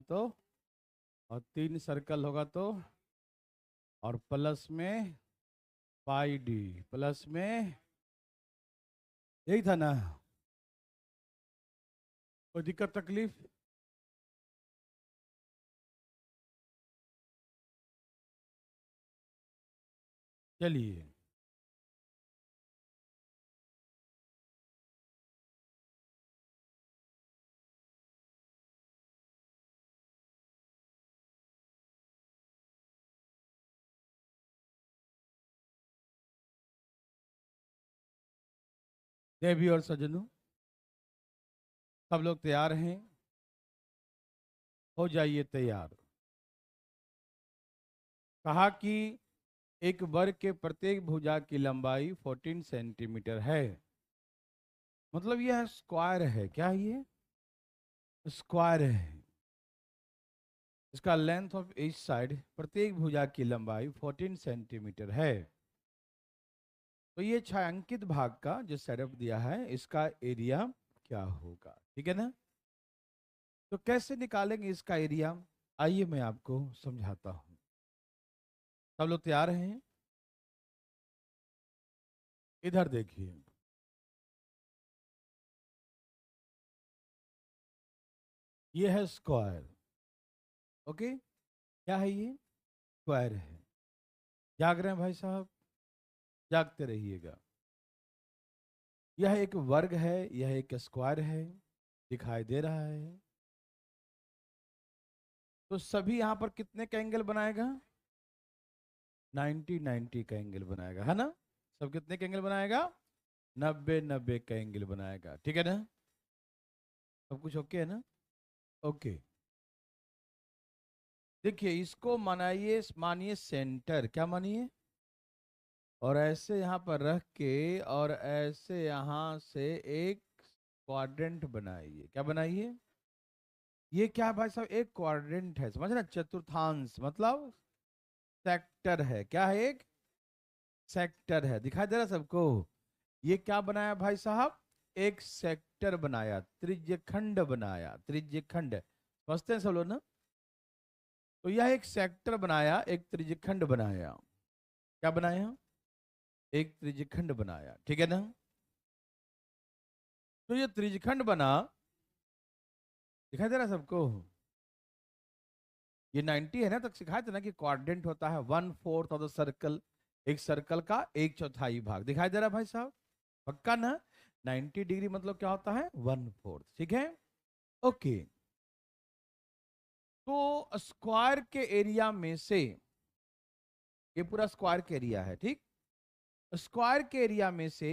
तो, और 3 सर्कल होगा तो, और प्लस में पाई डी, प्लस में, यही था ना? कोई दिक्कत तकलीफ? चलिए, देवी और सज्जनों, सब लोग तैयार हैं? हो जाइए तैयार। कहा कि एक वर्ग के प्रत्येक भुजा की लंबाई 14 सेंटीमीटर है। मतलब यह स्क्वायर है, क्या ये स्क्वायर है? इसका लेंथ ऑफ ईच साइड, प्रत्येक भुजा की लंबाई 14 सेंटीमीटर है। तो ये छायांकित भाग का जो सेटअप दिया है, इसका एरिया क्या होगा? ठीक है ना? तो कैसे निकालेंगे इसका एरिया? आइए मैं आपको समझाता हूं। सब लोग तैयार हैं? इधर देखिए, ये है स्क्वायर। ओके, क्या है ये? स्क्वायर है। जाग रहे हैं भाई साहब? जागते रहिएगा। यह एक वर्ग है, यह एक स्क्वायर है, दिखाई दे रहा है। तो सभी यहां पर कितने का एंगल बनाएगा? 90 90 का एंगल बनाएगा, है ना? सब कितने का एंगल बनाएगा? 90 90 का एंगल बनाएगा। ठीक है ना? सब कुछ ओके है ना? ओके। देखिए, इसको मानिए, मानिए सेंटर। क्या मानिए? और ऐसे यहां पर रख के, और ऐसे यहां से एक क्वाड्रेंट बनाइए। क्या बनाइए? ये क्या है भाई साहब? एक क्वाड्रेंट है, समझ रहे? चतुर्थांश मतलब सेक्टर है। क्या है? एक सेक्टर है। दिखाई दे रहा है सबको? ये क्या बनाया भाई साहब? एक सेक्टर बनाया, त्रिज्यखंड बनाया, त्रिज्यखंड। समझते हैं सब लोग ना? तो यह एक सेक्टर बनाया, एक त्रिज्यखंड बनाया। क्या बनाया? एक त्रिज्यखंड बनाया। ठीक है ना? तो ये त्रिज्यखंड बना, दिखाई दे रहा है सबको? ये 90 है ना? तक सिखाए थे ना कि क्वाड्रेंट होता है 1/4 ऑफ द सर्कल। एक सर्कल का 1/4 भाग। दिखाई दे रहा है भाई साहब? पक्का ना? 90 डिग्री मतलब क्या होता है? 1/4। ठीक है? ओके। तो स्क्वायर के एरिया में से, ये पूरा स्क्वायर के एरिया है, ठीक? स्क्वायर के एरिया में से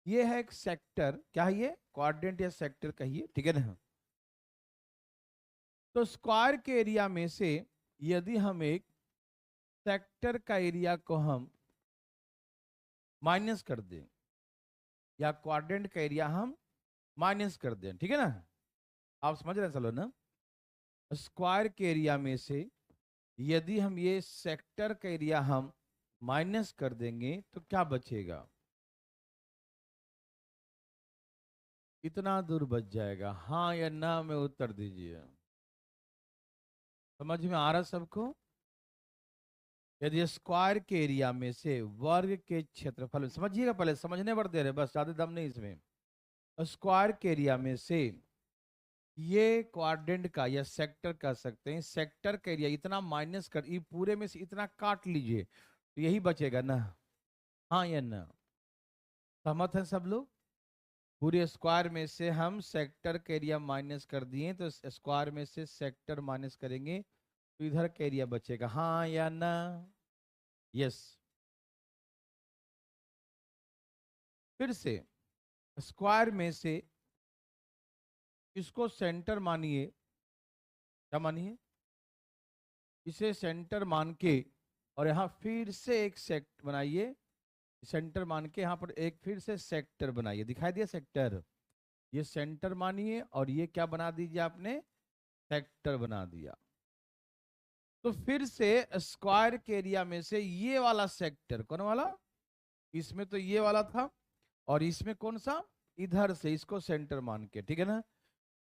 ये है एक सेक्टर। क्या है ये? क्वाड्रेंट या सेक्टर कहिए। ठीक है ना? तो स्क्वायर के एरिया में से यदि हम एक सेक्टर का एरिया को हम माइनस कर दें, या क्वाड्रेंट का एरिया हम माइनस कर दें, ठीक है ना? आप समझ रहे हैं चलो ना? स्क्वायर के एरिया में से यदि हम ये सेक्टर का एरिया हम माइनस कर देंगे तो क्या बचेगा? इतना दूर बच जाएगा। हाँ या ना में उत्तर दीजिए। समझ में आ रहा सबको? यदि स्क्वायर के एरिया में से वर्ग के क्षेत्रफल, समझिएगा, पहले समझने पर दे रहे, बस ज्यादा दम नहीं इसमें। स्क्वायर के एरिया में से ये क्वाड्रेंट का या सेक्टर कह सकते हैं, सेक्टर का एरिया इतना माइनस कर, ये पूरे में से इतना काट लीजिए तो यही बचेगा ना? हाँ या ना? सहमत हैं सब लोग? पूरे स्क्वायर में से हम सेक्टर का एरिया माइनस कर दिए, तो स्क्वायर में से सेक्टर माइनस करेंगे तो इधर का एरिया बचेगा। हाँ या ना? यस। फिर से, स्क्वायर में से इसको सेंटर मानिए। क्या मानिए? इसे सेंटर मान के, और यहाँ फिर से एक सेक्ट बनाइए। सेंटर मान के यहाँ पर एक फिर से सेक्टर बनाइए। दिखाई दिया सेक्टर? ये सेंटर मानिए और ये क्या बना दीजिए आपने? सेक्टर बना दिया। तो फिर से स्क्वायर के एरिया में से ये वाला सेक्टर, कौन वाला? इसमें तो ये वाला था, और इसमें कौन सा? इधर से इसको सेंटर मान के, ठीक है ना?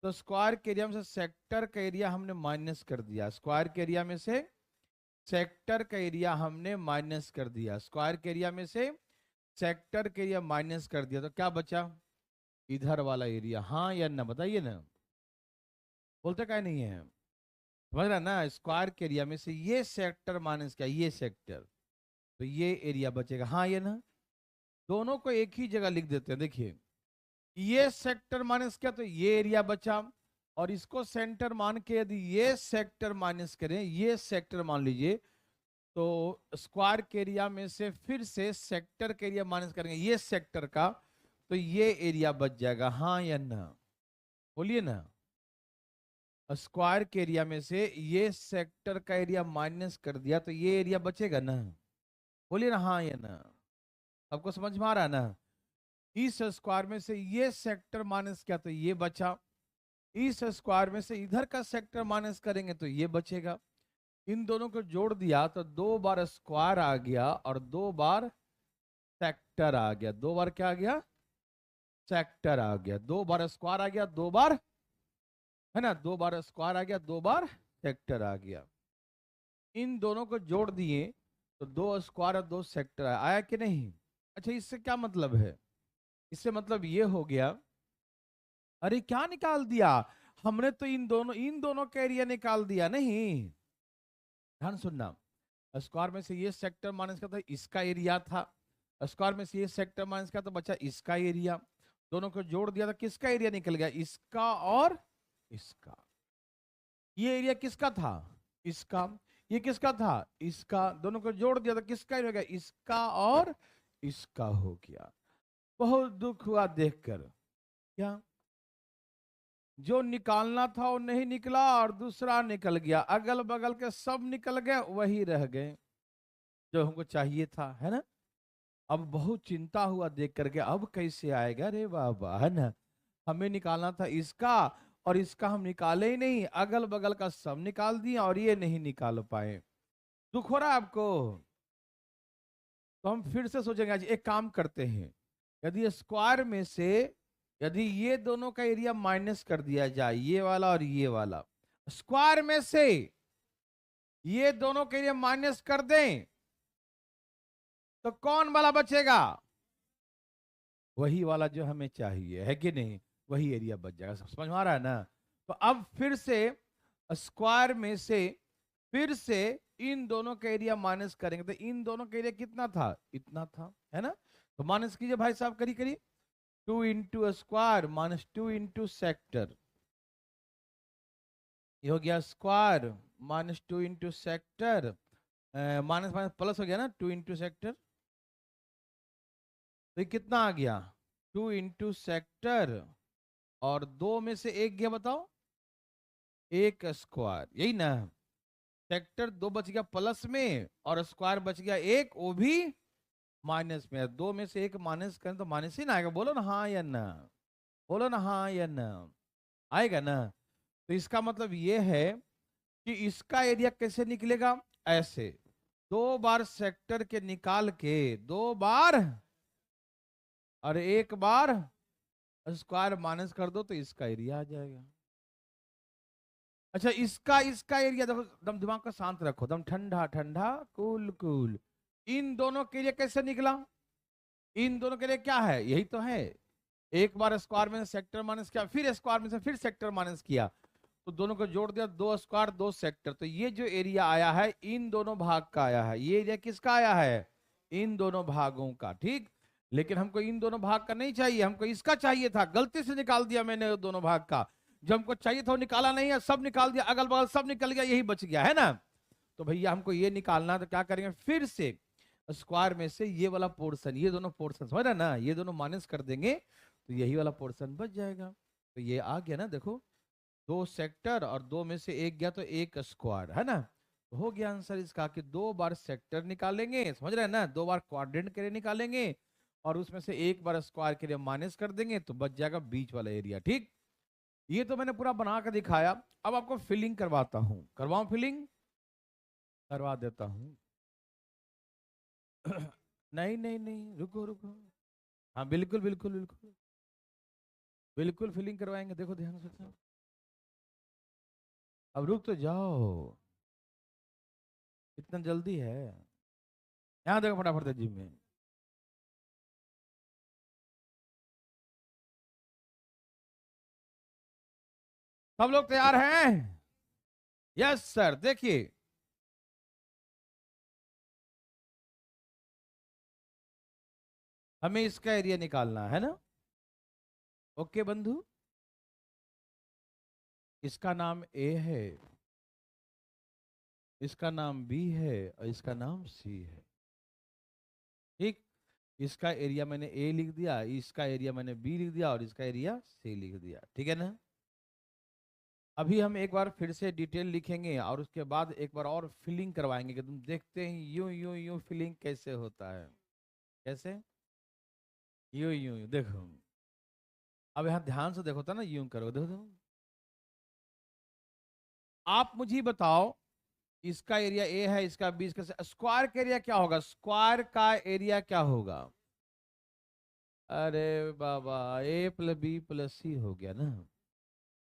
तो स्क्वायर के एरिया में से सेक्टर का एरिया हमने माइनस कर दिया, स्क्वायर के एरिया में से सेक्टर का एरिया हमने माइनस कर दिया, स्क्वायर के एरिया में से सेक्टर के एरिया माइनस कर दिया, तो क्या बचा? इधर वाला एरिया। हाँ या ना, बताइए ना, बोलते क्या नहीं है? समझ रहा ना, स्क्वायर के एरिया में से ये सेक्टर माइनस क्या, ये सेक्टर, तो ये एरिया बचेगा। हाँ या ना? दोनों को एक ही जगह लिख देते हैं। देखिए, ये सेक्टर माइनस क्या, तो ये एरिया बचा, और इसको सेंटर मान के यदि ये सेक्टर माइनस करें, ये सेक्टर मान लीजिए, तो स्क्वायर के एरिया में से फिर से सेक्टर के एरिया माइनस करेंगे ये सेक्टर का, तो ये एरिया बच जाएगा। हाँ या ना, बोलिए ना। स्क्वायर के एरिया में से ये सेक्टर का एरिया माइनस कर दिया, तो ये एरिया बचेगा ना, बोलिए ना हाँ या ना। आपको समझ में आ रहा है ना? इस स्क्वायर में से ये सेक्टर माइनस किया तो ये बचा, इस स्क्वायर में से इधर का सेक्टर माइनस करेंगे तो ये बचेगा। इन दोनों को जोड़ दिया तो 2 बार स्क्वायर आ गया और 2 बार सेक्टर आ गया। 2 बार क्या आ गया? सेक्टर आ गया। 2 बार स्क्वायर आ गया, 2 बार, है ना, 2 बार स्क्वायर आ गया, 2 बार सेक्टर आ गया। इन दोनों को जोड़ दिए तो 2 स्क्वायर और 2 सेक्टर आया कि नहीं? अच्छा, इससे क्या मतलब है? इससे मतलब ये हो गया, अरे क्या निकाल दिया हमने, तो इन दोनों का एरिया निकाल दिया। नहीं, ध्यान सुनना, स्क्वायर में से ये सेक्टर माइनस का था, इसका एरिया था, स्क्वायर में से ये सेक्टर माइनस का तो बचा इसका एरिया, दोनों को जोड़ दिया तो किसका एरिया निकल गया? इसका और इसका। ये एरिया किसका था? इसका। ये किसका था? इसका। दोनों को जोड़ दिया तो किसका एरिया हो गया? इसका और इसका हो गया। बहुत दुख हुआ देखकर। क्या? जो निकालना था वो नहीं निकला और दूसरा निकल गया, अगल बगल के सब निकल गए, वही रह गए जो हमको चाहिए था, है ना? अब बहुत चिंता हुआ देख करके, अब कैसे आएगा रे बाबा, है ना? हमें निकालना था इसका, और इसका हम निकाले ही नहीं, अगल बगल का सब निकाल दिया और ये नहीं निकाल पाए। दुख हो रहा है आपको? तो हम फिर से सोचेंगे, आज एक काम करते हैं, यदि स्क्वायर में से यदि ये दोनों का एरिया माइनस कर दिया जाए, ये वाला और ये वाला, स्क्वायर में से ये दोनों के एरिया माइनस कर दें, तो कौन वाला बचेगा? वही वाला जो हमें चाहिए, है कि नहीं? वही एरिया बच जाएगा। समझ में आ रहा है ना? तो अब फिर से स्क्वायर में से फिर से इन दोनों का एरिया माइनस करेंगे, तो इन दोनों का एरिया कितना था? इतना था, है ना? तो माइनस कीजिए भाई साहब, करिए करिए। 2 into square minus 2 into sector, ये हो गया square minus 2 into sector, minus minus plus हो गया ना, 2 इंटू सेक्टर, तो ये कितना आ गया? 2 इंटू सेक्टर, और 2 में से एक गया, बताओ, एक स्क्वायर, यही ना? सेक्टर 2 बच गया प्लस में, और स्क्वायर बच गया एक, वो भी माइनस में। 2 में से एक माइनस करें तो माइनस ही ना आएगा, बोलो ना हाँ या ना, बोलो ना हाँ या ना, आएगा ना? तो इसका मतलब ये है कि इसका एरिया कैसे निकलेगा? ऐसे 2 बार सेक्टर के निकाल के, 2 बार और एक बार स्क्वायर माइनस कर दो तो इसका एरिया आ जाएगा। अच्छा, इसका इसका एरिया देखो, दम दिमाग को शांत रखो, दम ठंडा ठंडा, कूल कूल। इन दोनों के लिए कैसे निकला? इन दोनों के लिए क्या है? यही तो है, एक बार स्क्वायर में सेक्टर माइनस किया, फिर स्क्वायर में से फिर सेक्टर माइनस किया, तो दोनों को जोड़ दिया, 2 स्क्वायर 2 सेक्टर, तो ये जो एरिया आया है इन दोनों भाग का आया है। ये एरिया किसका आया है? इन दोनों भागों का, ठीक। लेकिन हमको इन दोनों भाग का नहीं चाहिए, हमको इसका चाहिए था, गलती से निकाल दिया मैंने दोनों भाग का। जो हमको चाहिए था वो निकाला नहीं है, सब निकाल दिया, अगल बगल सब निकल गया, यही बच गया, है ना? तो भैया हमको ये निकालना, तो क्या करेंगे? फिर से स्क्वायर में से ये वाला पोर्शन, ये दोनों पोर्शन, समझ रहे ना, ये दोनों माइनस कर देंगे तो यही वाला पोर्शन बच जाएगा। तो ये आ गया ना, देखो, 2 सेक्टर और 2 में से एक गया तो एक स्क्वायर, है ना? तो हो गया आंसर इसका कि 2 बार सेक्टर निकालेंगे, समझ रहे हैं ना, 2 बार क्वाड्रेंट के लिए निकालेंगे, और उसमें से एक बार स्क्वायर के लिए माइनस कर देंगे तो बच जाएगा बीच वाला एरिया, ठीक। ये तो मैंने पूरा बना कर दिखाया। अब आपको फिलिंग करवाता हूं, करवाऊं फिलिंग? करवा देता हूं। नहीं नहीं नहीं, रुको रुको। हाँ बिल्कुल बिल्कुल बिल्कुल, बिल्कुल फिलिंग करवाएंगे, देखो ध्यान से। अब रुक तो जाओ, इतना जल्दी है? यहाँ देखो फटाफट से जिम में। सब लोग तैयार हैं? Yes sir. देखिए, हमें इसका एरिया निकालना है ना। ओके बंधु, इसका नाम ए है, इसका नाम बी है और इसका नाम सी है। ठीक, इसका एरिया मैंने ए लिख दिया, इसका एरिया मैंने बी लिख दिया और इसका एरिया सी लिख दिया। ठीक है ना। अभी हम एक बार फिर से डिटेल लिखेंगे और उसके बाद एक बार और फिलिंग करवाएंगे कि तुम देखते हैं यूं यूं यूं फिलिंग कैसे होता है। कैसे? यूं यूं यूं देखो। अब यहाँ ध्यान से देखो था ना, यूं करो, देखो देखो। आप मुझे बताओ, इसका एरिया ए है, इसका बी, इसका स्क्वायर का एरिया क्या होगा? स्क्वायर का एरिया क्या होगा? अरे बाबा, ए प्लस बी प्लस सी हो गया ना।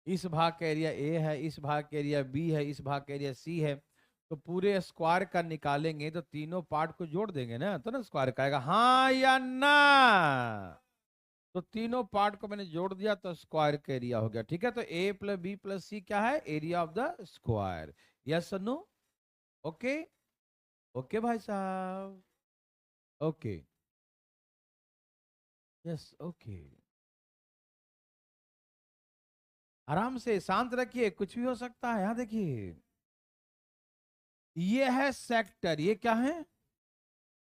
इस भाग का एरिया ए है, इस भाग का एरिया बी है, इस भाग का एरिया सी है। तो पूरे स्क्वायर का निकालेंगे तो तीनों पार्ट को जोड़ देंगे ना, तो ना स्क्वायर का आएगा, हाँ या ना? तो तीनों पार्ट को मैंने जोड़ दिया तो स्क्वायर का एरिया हो गया। ठीक है, तो A plus B plus C क्या है? Area of the square. Yes no? Okay. Okay भाई साहब। ओके। Yes okay. आराम से शांत रखिए, कुछ भी हो सकता है। यहाँ देखिए, ये है सेक्टर, ये क्या है?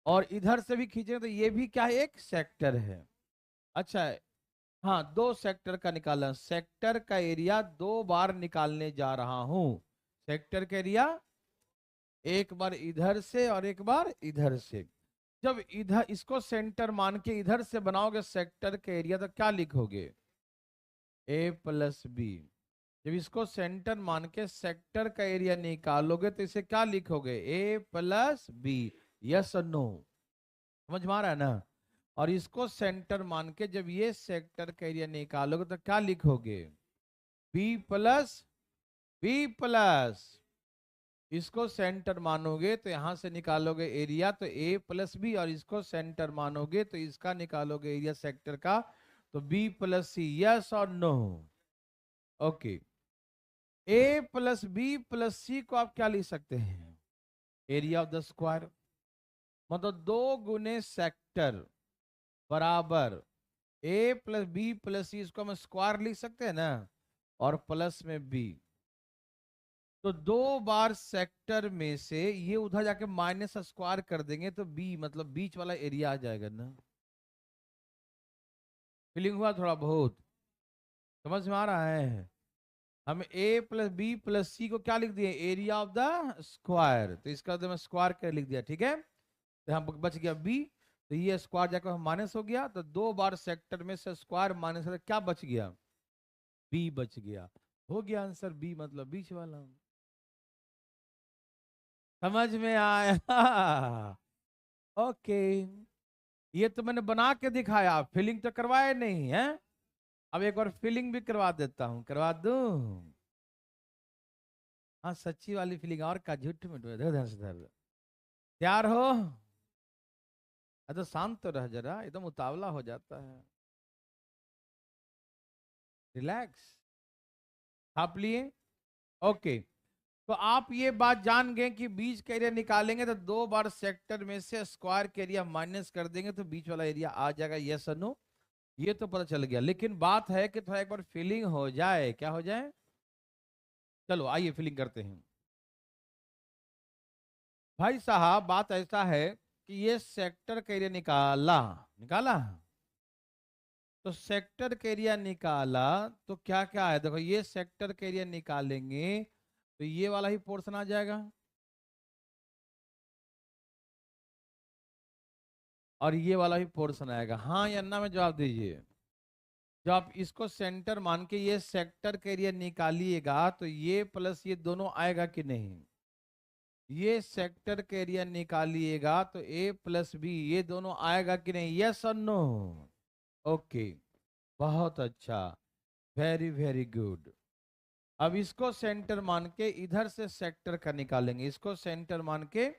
और इधर से भी खींचे तो ये भी क्या है? एक सेक्टर है। अच्छा है। हाँ, दो सेक्टर का निकालना। सेक्टर का एरिया दो बार निकालने जा रहा हूं। सेक्टर का एरिया एक बार इधर से और एक बार इधर से। जब इधर इसको सेंटर मान के इधर से बनाओगे सेक्टर का एरिया तो क्या लिखोगे? ए प्लस बी। जब इसको सेंटर मान के सेक्टर का एरिया निकालोगे तो इसे क्या लिखोगे? ए प्लस बी। यस और नो? समझ में आ रहा है ना। और इसको सेंटर मान के जब ये सेक्टर का एरिया निकालोगे तो क्या लिखोगे? B plus B plus. इसको सेंटर मानोगे तो यहां से निकालोगे एरिया तो ए प्लस बी, और इसको सेंटर मानोगे तो इसका निकालोगे एरिया सेक्टर का तो बी प्लस सी। यस और नो? ओके। ए प्लस बी प्लस सी को आप क्या लिख सकते हैं? Area of the square. मतलब दो गुने सेक्टर बराबर ए प्लस बी प्लस सी, इसको हम स्क्वायर लिख सकते हैं ना, और प्लस में बी। तो दो बार सेक्टर में से ये उधर जाके माइनस स्क्वायर कर देंगे तो बी मतलब बीच वाला एरिया आ जाएगा ना। फीलिंग हुआ थोड़ा बहुत? समझ में आ रहा है? हम ए प्लस बी प्लस सी को क्या लिख दिए? Area of the square. तो इसका मैं स्क्वायर कर लिख दिया। ठीक है, तो यहाँ बच गया बी। तो ये स्क्वायर जाकर माइनस हो गया, तो दो बार सेक्टर में से स्क्वायर माइनस क्या बच गया? बी बच गया। हो गया आंसर बी, मतलब बीच वाला। समझ में आया? ओके। ये तो मैंने बना के दिखाया, फिलिंग तो करवाए नहीं है। अब एक बार फिलिंग भी करवा देता हूँ, करवा दूं? हाँ, सच्ची वाली फीलिंग, और का झूठ में ध्यान से धर। तैयार हो? तो शांत तो रह जरा, एकदम उतावला हो जाता है। रिलैक्स। छाप लिए? ओके। तो आप ये बात जान गए कि बीच का एरिया निकालेंगे तो दो बार सेक्टर में से स्क्वायर के एरिया माइनस कर देंगे तो बीच वाला एरिया आ जाएगा। यस और नो? ये तो पता चल गया, लेकिन बात है कि थोड़ा एक बार फीलिंग हो जाए। क्या हो जाए? चलो आइए फीलिंग करते हैं। भाई साहब, बात ऐसा है कि ये सेक्टर का एरिया निकाला, निकाला। तो सेक्टर का एरिया निकाला तो क्या क्या है? देखो, ये सेक्टर का एरिया निकालेंगे तो ये वाला ही पोर्शन आ जाएगा, और ये वाला भी पोर्शन आएगा। हाँ या ना में जवाब दीजिए। जब आप इसको सेंटर मान के ये सेक्टर का एरिया निकालिएगा तो ये प्लस ये दोनों आएगा कि नहीं? ये सेक्टर का एरिया निकालिएगा तो ए प्लस बी ये दोनों आएगा कि नहीं? यस और नो? ओके, बहुत अच्छा, वेरी वेरी गुड। अब इसको सेंटर मान के इधर से सेक्टर का निकालेंगे, इसको सेंटर मान के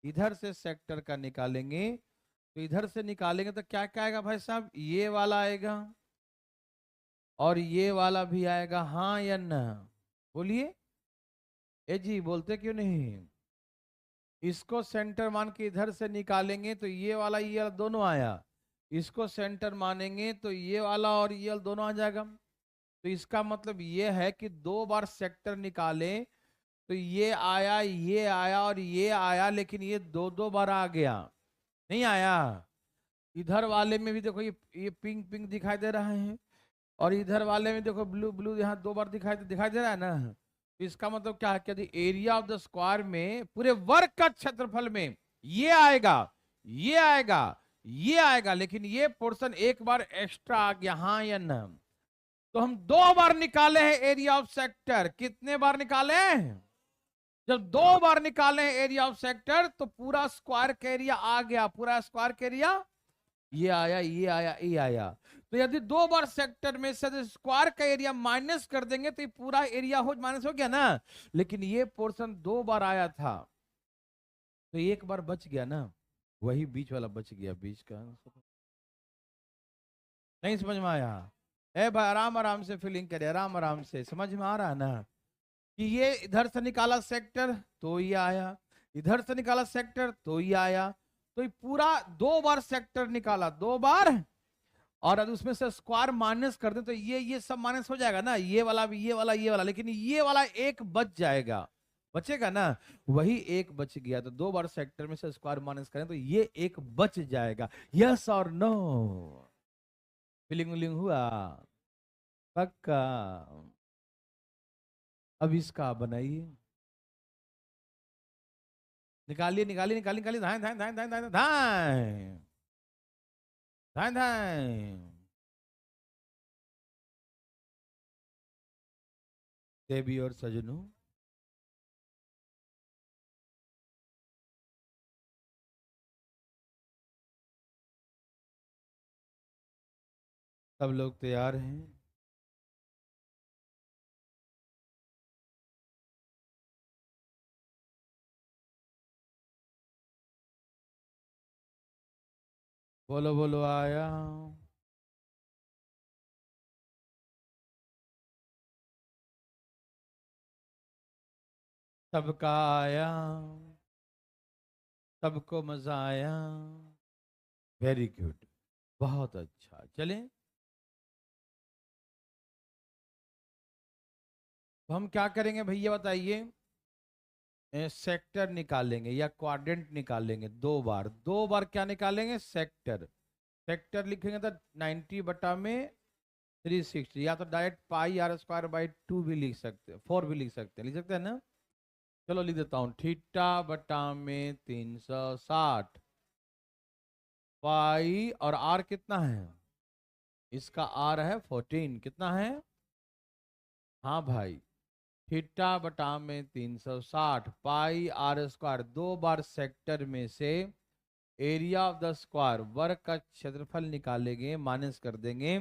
इधर से सेक्टर का निकालेंगे। तो इधर से निकालेंगे तो क्या क्या आएगा भाई साहब, ये वाला आएगा और ये वाला भी आएगा, हाँ या ना? बोलिए ए जी, बोलते क्यों नहीं? इसको सेंटर मान के इधर से निकालेंगे तो ये वाला दोनों आया, इसको सेंटर मानेंगे तो ये वाला और ये वाला दोनों आ जाएगा। तो इसका मतलब ये है कि दो बार सेक्टर निकाले तो ये आया और ये आया, लेकिन ये दो दो बार आ गया, नहीं आया। इधर वाले में भी देखो ये पिंक पिंक दिखाई दे रहा है, और इधर वाले में देखो ब्लू ब्लू, यहाँ दो बार दिखाई दे रहा है ना। तो इसका मतलब क्या है कि एरिया ऑफ द स्क्वायर में पूरे वर्ग का क्षेत्रफल में ये आएगा, ये आएगा, ये आएगा, लेकिन ये पोर्शन एक बार एक्स्ट्रा आ गया, हाँ या ना? तो हम दो बार निकाले हैं एरिया ऑफ सेक्टर। कितने बार निकाले हैं? जब दो बार निकाले हैं एरिया ऑफ सेक्टर तो पूरा स्क्वायर का एरिया आ गया, पूरा स्क्वायर का एरिया ये आया, ये आया, ये आया। तो यदि दो बार सेक्टर में से स्क्वायर का एरिया माइनस कर देंगे तो ये पूरा एरिया हो माइनस हो गया ना। लेकिन ये पोर्शन दो बार आया था तो एक बार बच गया ना, वही बीच वाला बच गया, बीच का। नहीं समझ में आया? ए भाई आराम आराम से फीलिंग करे, आराम आराम से, समझ में आ रहा है ना कि ये इधर से निकाला सेक्टर तो ये आया, इधर से निकाला सेक्टर तो ये आया। तो ये पूरा दो बार सेक्टर निकाला, दो बार, और अब उसमें से स्क्वायर माइनस कर दे तो ये सब माइनस हो जाएगा ना, ये वाला भी, ये वाला, ये वाला, लेकिन ये वाला एक बच जाएगा, बचेगा ना, वही एक बच गया। तो दो बार सेक्टर में से स्क्वायर माइनस करें तो ये एक बच जाएगा। यस और नो? फीलिंग विलिंग हुआ? पक्का? अब इसका बनाइए, निकालिए निकालिए निकालिए निकालिए, धाए धाए धाए धाए धाए धाए धाए धाए। देवी और सजनू, सब लोग तैयार हैं? बोलो बोलो, आया? सबका आया? सबको मजा आया? वेरी गुड, बहुत अच्छा। चलें, तो हम क्या करेंगे भैया बताइए? सेक्टर निकालेंगे या क्वाड्रेंट निकालेंगे, दो बार क्या निकालेंगे? सेक्टर। सेक्टर लिखेंगे तो 90/360, या तो direct pi R square by 2 भी लिख सकते हैं, 4 भी लिख सकते हैं ना। चलो लिख देता हूं, θ/360 पाई, और आर कितना है? इसका आर है 14, कितना है? हाँ भाई, θ/360 पाई आर स्क्वायर, दो बार सेक्टर में से एरिया ऑफ द स्क्वायर, वर्ग का क्षेत्रफल निकालेंगे, माइनस कर देंगे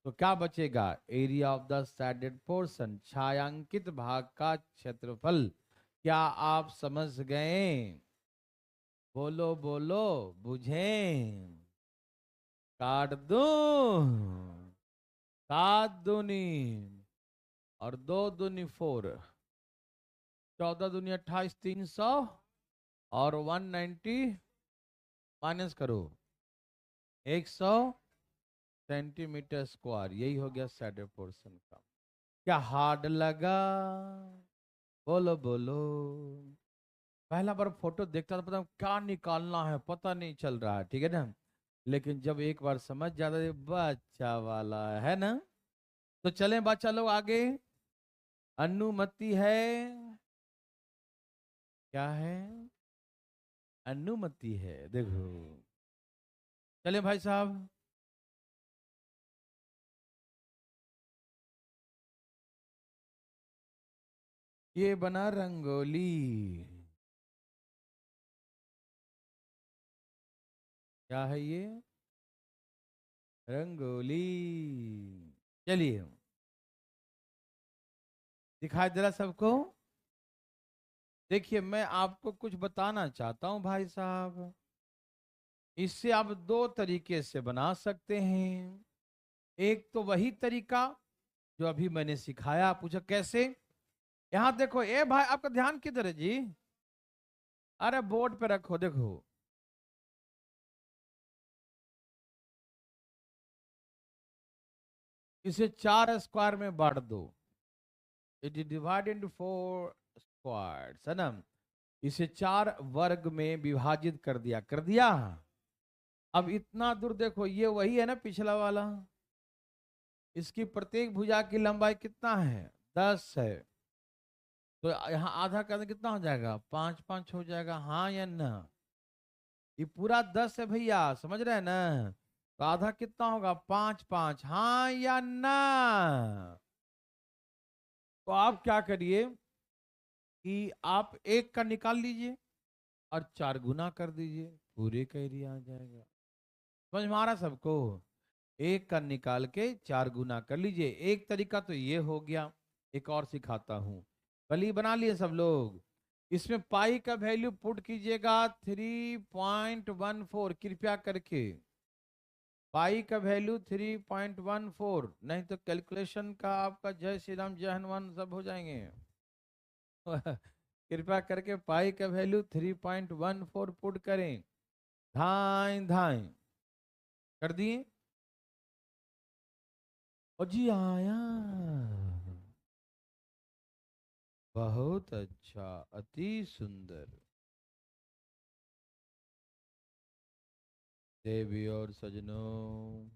तो क्या बचेगा? Area of the shaded portion, छायांकित भाग का क्षेत्रफल। क्या आप समझ गए? बोलो बोलो, बुझें? काट दूं? 7 दूनी और 2 दूनी 4, 14 दूनी 28, 300 और 190 माइनस करो 100 सेंटीमीटर स्क्वायर, यही हो गया सैडर पोर्शन का। क्या हार्ड लगा? बोलो बोलो। पहला बार फोटो देखता था पता क्या निकालना है पता नहीं चल रहा है, ठीक है ना, लेकिन जब एक बार समझ जाता है बच्चा वाला है ना। तो चलें बच्चा लोग आगे। अनुमति है? क्या है? अनुमति है, देखो। चले भाई साहब, ये बना रंगोली। क्या है ये? रंगोली। चलिए, दिखाई दे रहा सबको? देखिए मैं आपको कुछ बताना चाहता हूं भाई साहब। इससे आप दो तरीके से बना सकते हैं। एक तो वही तरीका जो अभी मैंने सिखाया। पूछा कैसे? यहां देखो, ए भाई आपका ध्यान किधर है जी? अरे बोर्ड पे रखो, देखो। इसे 4 स्क्वायर में बांट दो। It is divide into 4 squares, है ना? इसे 4 वर्ग में विभाजित कर दिया। अब इतना दूर देखो, ये वही है ना पिछला वाला। इसकी प्रत्येक भुजा की लंबाई कितना है? 10 है। तो यहाँ आधा करने कितना हो जाएगा? 5 5 हो जाएगा, हाँ या ना? ये पूरा 10 है भैया, समझ रहे हैं ना? तो आधा कितना होगा? 5 5, हाँ या ना? तो आप क्या करिए कि आप एक का निकाल लीजिए और 4 गुना कर दीजिए, पूरे का एरिया आ जाएगा। समझ में आ रहा सबको? एक का निकाल के 4 गुना कर लीजिए। एक तरीका तो ये हो गया। एक और सिखाता हूं। कल बना लिए सब लोग? इसमें पाई का वैल्यू पुट कीजिएगा 3.14, कृपया करके। पाई का वैल्यू 3.14, नहीं तो कैलकुलेशन का आपका जय श्री राम जय हनुमान सब हो जाएंगे। कृपया करके पाई का वैल्यू 3.14 पुट करें। धाई धाई कर दिए। और जी आया। बहुत अच्छा, अति सुंदर। देवी और सजनों,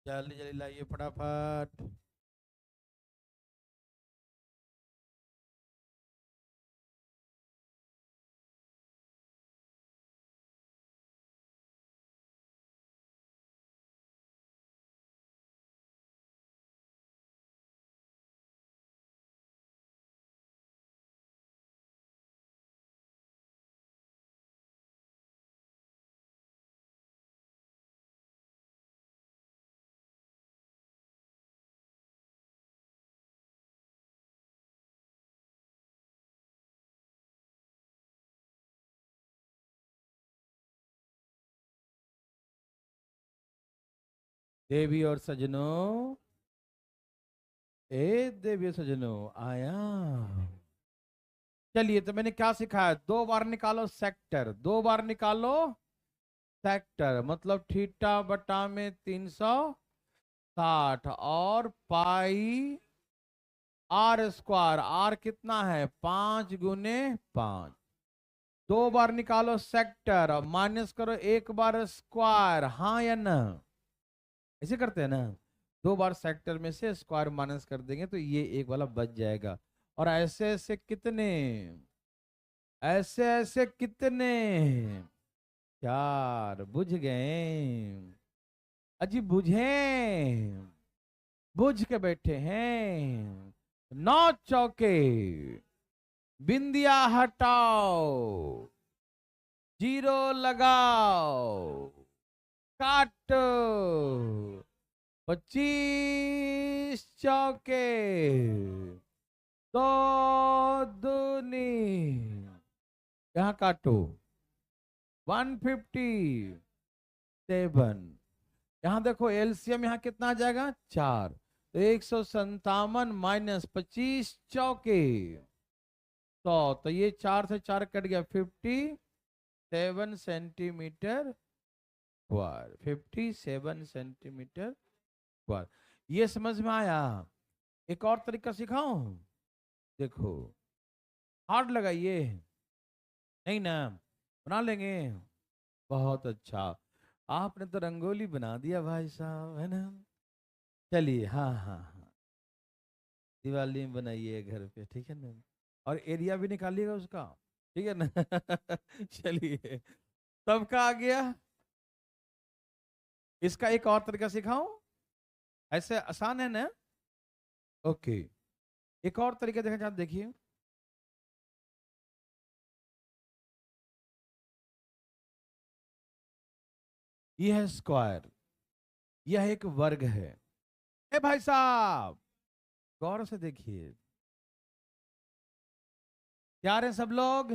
जल्दी जल्दी लाइए फटाफट। देवी और सजनों, ए देवी और सजनों, आया। चलिए, तो मैंने क्या सिखाया? 2 बार निकालो सेक्टर, 2 बार निकालो सेक्टर, मतलब थीटा बटा में 360 और पाई आर स्क्वायर। आर कितना है? 5 × 5। 2 बार निकालो सेक्टर और माइनस करो 1 बार स्क्वायर, हाँ या ना? ऐसे करते हैं ना? 2 बार सेक्टर में से स्क्वायर माइनस कर देंगे तो ये एक वाला बच जाएगा। और ऐसे ऐसे कितने? ऐसे ऐसे कितने? 4। बुझ गए? अजी बुझे? बुझ के बैठे हैं? 9 चौके, बिंदिया हटाओ, जीरो लगाओ, काटो। 25 चौके, 2 दूनी, यहाँ काटो। 157। यहाँ देखो एलसीएम यहाँ कितना आ जाएगा? 4। तो 157 माइनस 25 चौके 100। तो ये 4 से 4 कट गया, 57 सेंटीमीटर स्क्वायर। 57 centimetre square. ये समझ में आया? एक और तरीका सिखाऊं? देखो, हार्ड लगाइए। नहीं ना? बना लेंगे? बहुत अच्छा। आपने तो रंगोली बना दिया भाई साहब, है ना? चलिए, हाँ हाँ हाँ, दिवाली में बनाइए घर पे, ठीक है ना? और एरिया भी निकालिएगा उसका, ठीक है ना? चलिए, सबका आ गया। इसका एक और तरीका सिखाऊं? ऐसे आसान है ना? ओके। एक और तरीका देखना चाहते, देखिए। ये है स्क्वायर, यह एक वर्ग है। ए भाई साहब गौर से देखिए, तैयार हैं सब लोग?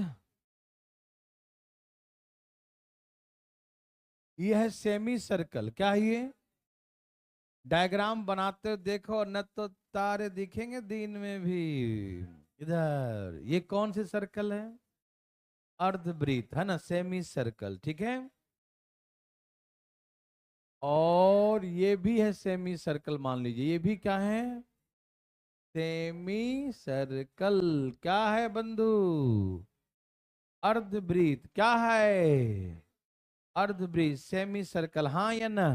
ये है सेमी सर्कल। क्या है ये? डायग्राम बनाते हो देखो, न तो तारे दिखेंगे दिन में भी। इधर ये कौन सी सर्कल है? अर्धवृत्त है ना, सेमी सर्कल, ठीक है। और ये भी है सेमी सर्कल, मान लीजिए ये भी क्या है? Semi circle. क्या है बंधु? अर्धवृत्त। क्या है? अर्धवृत्त, सेमी सर्कल, हाँ या ना?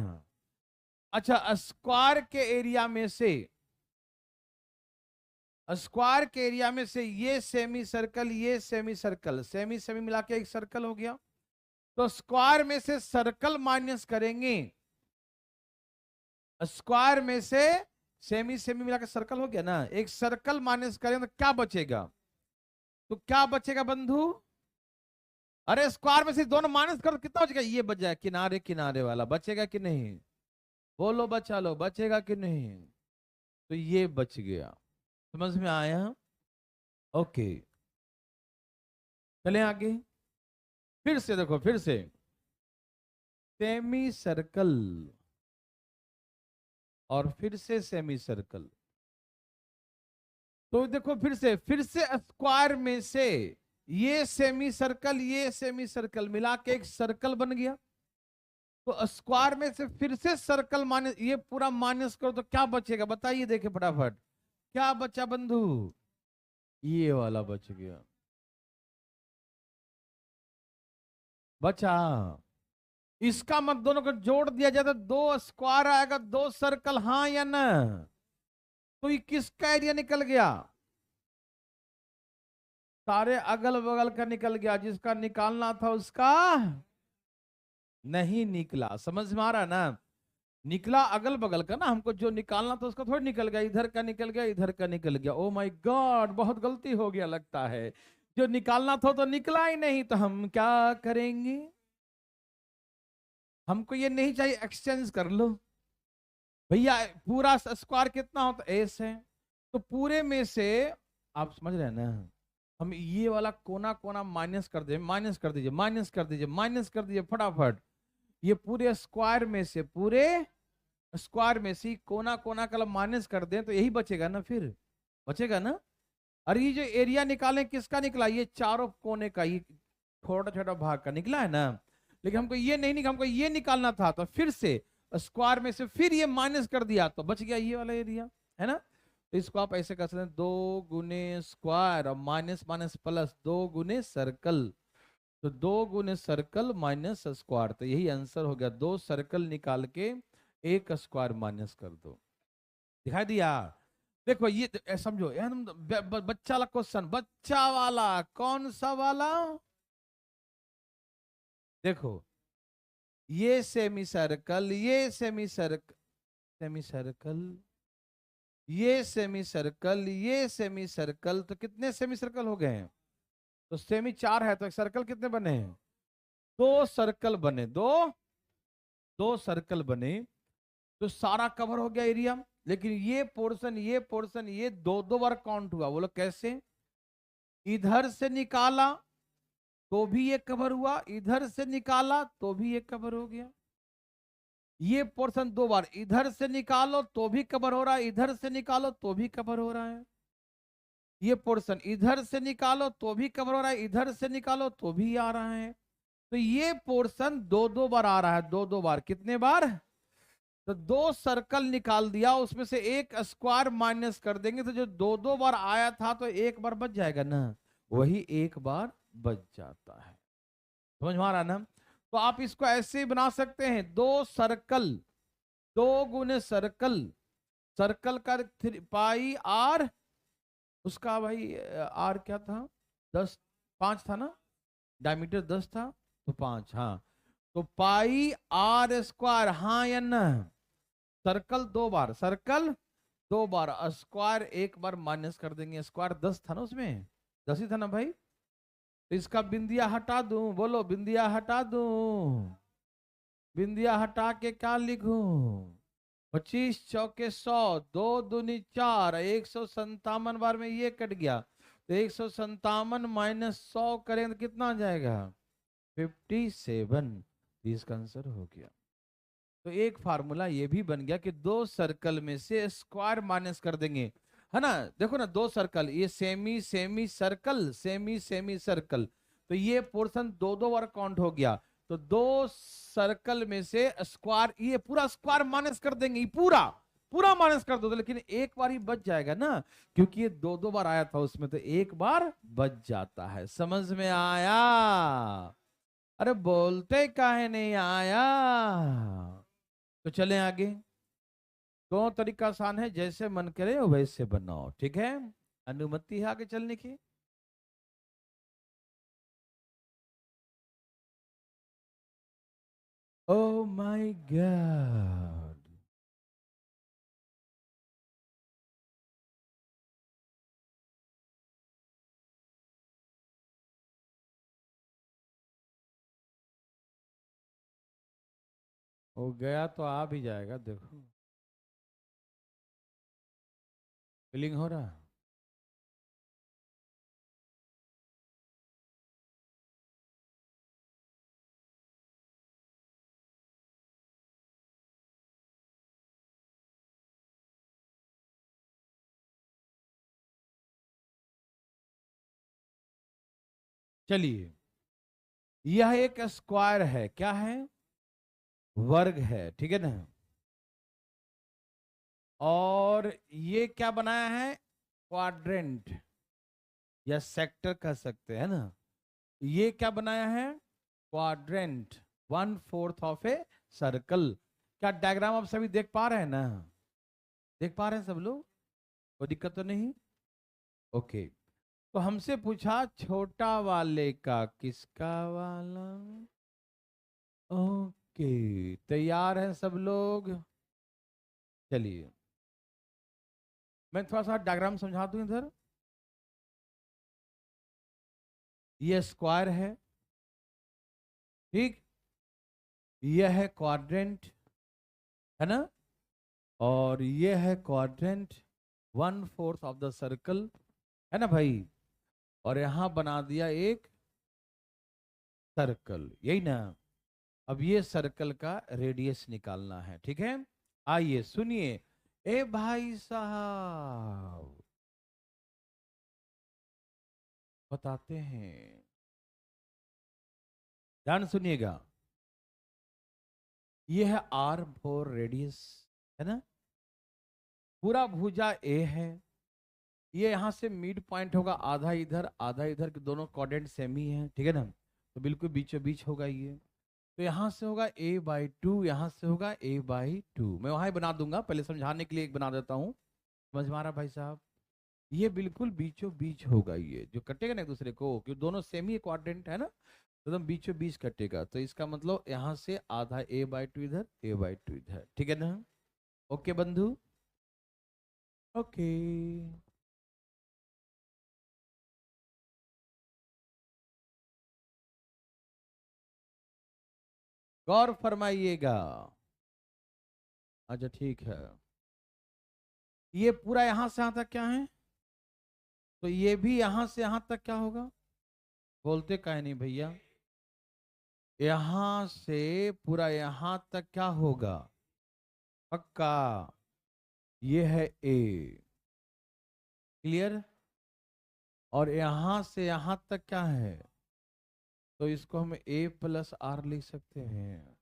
अच्छा, स्क्वायर के एरिया में से, स्क्वायर के एरिया में से ये सेमी सर्कल, ये सेमी सर्कल, सेमी सेमी मिला के एक सर्कल हो गया। तो स्क्वायर में से सर्कल माइनस करेंगे, स्क्वायर में से सेमी सेमी मिला के सर्कल हो गया ना, एक सर्कल माइनस करेंगे तो क्या बचेगा? तो क्या बचेगा बंधु? अरे स्क्वायर में से दोनों माइनस करो, कितना बचेगा? ये बच जाए, किनारे किनारे वाला बचेगा कि नहीं? बोलो बचा लो, बचेगा कि नहीं? तो ये बच गया। समझ में आया? ओके, चले आगे। फिर से देखो, फिर से सेमी सर्कल और फिर से सेमी सर्कल। तो देखो फिर से स्क्वायर में से ये सेमी सर्कल, ये सेमी सर्कल मिला के एक सर्कल बन गया। तो स्क्वायर में से फिर से सर्कल माइनस, ये पूरा माइनस करो तो क्या बचेगा? बताइए, देखे फटाफट, क्या बचा बंधु? ये वाला बच गया, बचा। इसका मत दोनों को जोड़ दिया जाए तो दो स्क्वायर आएगा, दो सर्कल, हाँ या ना? तो ये किसका एरिया निकल गया? सारे अगल बगल का निकल गया, जिसका निकालना था उसका नहीं निकला। समझ में आ रहा है ना? निकला अगल बगल का ना, हमको जो निकालना था उसका थोड़ी निकल गया, इधर का निकल गया, इधर का निकल गया। ओ माय गॉड, बहुत गलती हो गया लगता है। जो निकालना था तो निकला ही नहीं, तो हम क्या करेंगे? हमको ये नहीं चाहिए, एक्सचेंज कर लो भैया। पूरा स्क्वायर कितना होता? एस है, तो पूरे में से, आप समझ रहे हैं ना, हम ये वाला कोना कोना माइनस कर दे, माइनस कर दीजिए, माइनस कर दीजिए, माइनस कर दीजिए फटाफट। ये पूरे स्क्वायर में से, पूरे स्क्वायर में से कोना कोना का माइनस कर दें तो यही बचेगा ना, फिर बचेगा ना। और ये जो एरिया निकालें किसका निकला? ये चारों कोने का, ये छोटा छोटा भाग का निकला है ना। लेकिन हमको ये नहीं निकला, हमको ये निकालना था, तो फिर से स्क्वायर में से फिर ये माइनस कर दिया तो बच गया ये वाला एरिया, है ना। तो इसको आप ऐसे कर सकते हैं, 2 गुने स्क्वायर और माइनस माइनस प्लस 2 गुने सर्कल। तो 2 गुने सर्कल माइनस स्क्वायर, तो यही आंसर हो गया। 2 सर्कल निकाल के एक स्क्वायर माइनस कर दो। दिखाई दिया? देखो ये समझो एकदम बच्चा वाला क्वेश्चन, बच्चा वाला। कौन सा वाला? देखो, ये सेमी सर्कल, ये सेमी सर्कल, सेमी सर्कल, ये सेमी सर्कल, ये सेमी सर्कल, तो कितने सेमी सर्कल हो गए हैं? तो सेमी 4 है, तो सर्कल कितने बने हैं? 2 सर्कल बने, दो दो सर्कल बने, तो सारा कवर हो गया एरिया। लेकिन ये पोर्शन, ये पोर्शन, ये दो दो बार काउंट हुआ। बोलो कैसे? इधर से निकाला तो भी ये कवर हुआ, इधर से निकाला तो भी ये कवर हो गया। ये पोर्शन 2 बार, इधर से निकालो तो भी कवर हो रहा है, इधर से निकालो तो भी कवर हो रहा है। ये पोर्शन इधर से निकालो तो भी कवर हो रहा है, इधर से निकालो तो भी आ रहा है। तो ये पोर्शन 2 बार आ रहा है, 2 बार। कितने बार? तो 2 सर्कल निकाल दिया, उसमें से एक स्क्वायर माइनस कर देंगे, तो जो 2 बार आया था तो एक बार बच जाएगा ना, वही एक बार बच जाता है। समझ में आ रहा ना? तो आप इसको ऐसे ही बना सकते हैं, 2 सर्कल, 2 गुने सर्कल, सर्कल का पाई आर, उसका भाई आर क्या था? 10, 5 था ना, डायमीटर 10 था, तो 5, हाँ। तो पाई आर स्क्वायर, हाँ या ना? सर्कल 2 बार, सर्कल 2 बार, स्क्वायर एक बार माइनस कर देंगे। स्क्वायर 10 था ना, उसमें 10 ही था ना भाई। तो इसका बिंदिया हटा दूं? बोलो बिंदिया हटा दूं? बिंदिया हटा के क्या लिखूं? 25 चौके 100, 2 दूनी 4, 157 बार में ये कट गया, तो 157 माइनस 100 करेंगे तो कितना आ जाएगा? 57। इसका आंसर हो गया। तो एक फार्मूला ये भी बन गया कि दो सर्कल में से स्क्वायर माइनस कर देंगे, है ना। देखो ना, दो सर्कल, ये semi semi circle, semi semi circle, तो ये पोर्शन दो दो बार काउंट हो गया। तो दो सर्कल में से स्क्वायर, ये पूरा स्क्वायर माइनस कर देंगे, ये पूरा पूरा माइनस कर दो तो, लेकिन एक बार ही बच जाएगा ना, क्योंकि ये दो दो बार आया था उसमें, तो एक बार बच जाता है। समझ में आया? अरे बोलते काहे नहीं आया? तो चलें आगे। दोनों तरीका आसान है, जैसे मन करे वैसे बनाओ, ठीक है। अनुमति है आगे चलने की। ओ माय गॉड, हो गया तो आ भी जाएगा, देखो फीलिंग हो रहा है। चलिए, यह एक स्क्वायर है, क्या है? वर्ग है, ठीक है ना। और ये क्या बनाया है? क्वाड्रेंट या सेक्टर कह सकते हैं ना। ये क्या बनाया है? Quadrant, 1/4 of a circle. क्या डायग्राम आप सभी देख पा रहे हैं ना? देख पा रहे हैं सब लोग? कोई दिक्कत तो नहीं? ओके। तो हमसे पूछा छोटा वाले का किसका वाला। ओके, तैयार हैं सब लोग? चलिए, मैं थोड़ा सा डायग्राम समझा दूं इधर। ये स्क्वायर है, ठीक। यह है क्वाड्रेंट, है ना। और ये है क्वाड्रेंट, 1/4 ऑफ द सर्कल, है ना भाई। और यहां बना दिया एक सर्कल, यही ना। अब ये सर्कल का रेडियस निकालना है, ठीक है। आइए सुनिए, ए भाई साहब बताते हैं, ध्यान सुनिएगा। ये है R4 रेडियस, है ना। पूरा भुजा ए है, ये यहां से मिड पॉइंट होगा, आधा इधर आधा इधर के दोनों क्वाड्रेंट सेम ही है, ठीक है ना। तो बिल्कुल बीचों बीच होगा ये। तो यहां से होगा a/2, यहां से होगा a/2। मैं वहां ही बना दूंगा, पहले समझाने के लिए एक बना देता हूं। समझ में आ रहा भाई साहब? ये बिल्कुल बीचों बीच होगा, ये जो कटेगा ना एक दूसरे को, क्योंकि दोनों सेम ही क्वाड्रेंट है ना, तो एकदम बीचों बीच कटेगा। तो इसका मतलब यहाँ से आधा a/2 इधर, a/2 इधर, ठीक है ना। ओके बंधु, ओके। गौर फरमाइएगा। अच्छा ठीक है। ये पूरा यहां से यहां तक क्या है? तो ये भी यहां से यहां तक क्या होगा? बोलते काहे नहीं भैया? यहां से पूरा यहां तक क्या होगा? पक्का। ये है ए, क्लियर। और यहां से यहां तक क्या है? तो इसको हम a+r लिख सकते हैं।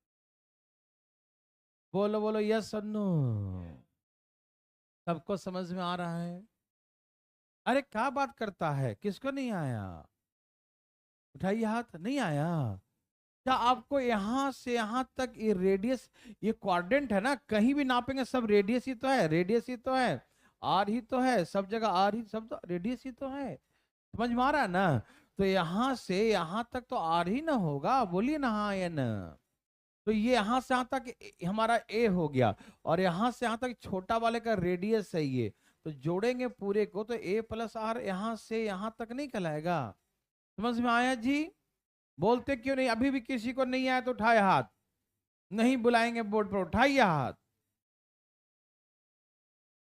बोलो बोलो, यस और नो। सबको समझ में आ रहा है? अरे क्या बात करता है, किसको नहीं आया? उठाइए हाथ, नहीं आया? क्या आपको यहां से यहां तक ये रेडियस, ये क्वाड्रेंट है ना, कहीं भी नापेंगे सब रेडियस ही तो है, रेडियस ही तो है, आर ही तो है, सब जगह आर ही, सब तो रेडियस ही तो है। समझ में आ रहा है ना? तो यहां से यहां तक तो आर ही ना होगा, बोलिए ना हाँ या ना। तो ये यहां से यहां तक हमारा ए हो गया, और यहां से यहां तक छोटा वाले का रेडियस है ये। तो जोड़ेंगे पूरे को तो a+r यहां से यहां तक नहीं कहलाएगा। समझ में आया जी? बोलते क्यों नहीं? अभी भी किसी को नहीं आया तो उठाए हाथ। नहीं बुलाएंगे बोर्ड पर, उठाइए हाथ।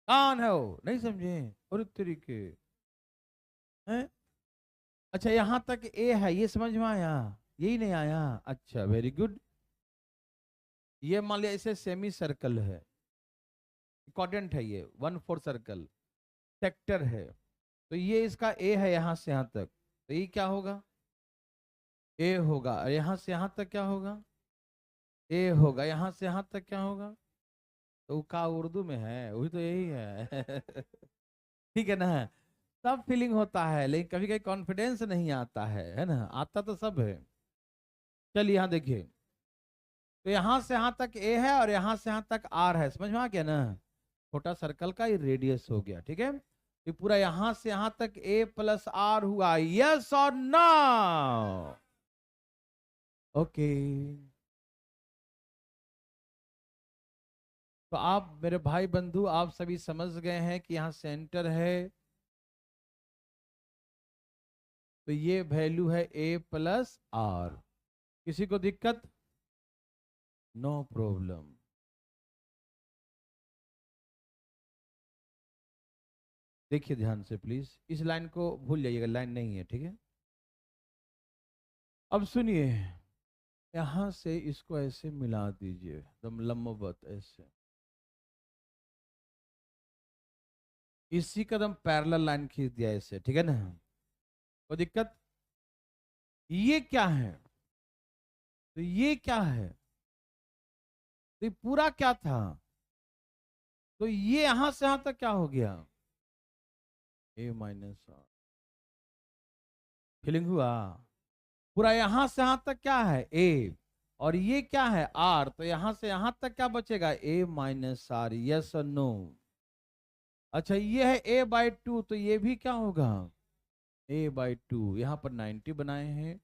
कौन है वो, नहीं समझे? और तरीके हैं। अच्छा यहां तक ए है, ये समझ में आया? यही नहीं आया? अच्छा वेरी गुड। ये मान लिया इसे सेमी सर्कल है, क्वाड्रेंट है, ये 1/4 सर्कल सेक्टर है। तो ये इसका ए है यहां से यहां तक, तो ये क्या होगा? ए होगा। और यहां से यहां तक क्या होगा? ए होगा। यहां से यहां तक क्या होगा? तो का उर्दू में है, वही तो यही है। ठीक है ना? सब फीलिंग होता है, लेकिन कभी कभी कॉन्फिडेंस नहीं आता है ना? आता तो सब है। चलिए यहाँ देखिए, तो यहां से यहां तक ए है और यहां से यहां तक आर है, समझ में आ गया ना? छोटा सर्कल का ये रेडियस हो गया, ठीक है? ये पूरा यहां से यहां तक ए प्लस आर हुआ, यस और नो? ओके। तो आप मेरे भाई बंधु, आप सभी समझ गए हैं कि यहाँ सेंटर है, तो ये वैल्यू है ए प्लस आर। किसी को दिक्कत? No problem. देखिए ध्यान से प्लीज, इस लाइन को भूल जाइएगा, लाइन नहीं है, ठीक है? अब सुनिए, यहां से इसको ऐसे मिला दीजिए, एकदम लंबवत ऐसे, इसी कदम पैरेलल लाइन खींच दिया ऐसे, ठीक है ना? कोई दिक्कत? ये क्या है? तो ये क्या है? तो ये पूरा क्या था? तो ये यहां से यहां तक क्या हो गया? ए माइनस आर। फीलिंग हुआ? पूरा यहां से यहां तक क्या है? ए। और ये क्या है? आर। तो यहां से यहां तक क्या बचेगा? ए माइनस आर, यस और नो? अच्छा ये है a/2, तो ये भी क्या होगा? a/2। यहाँ पर 90 बनाए हैं,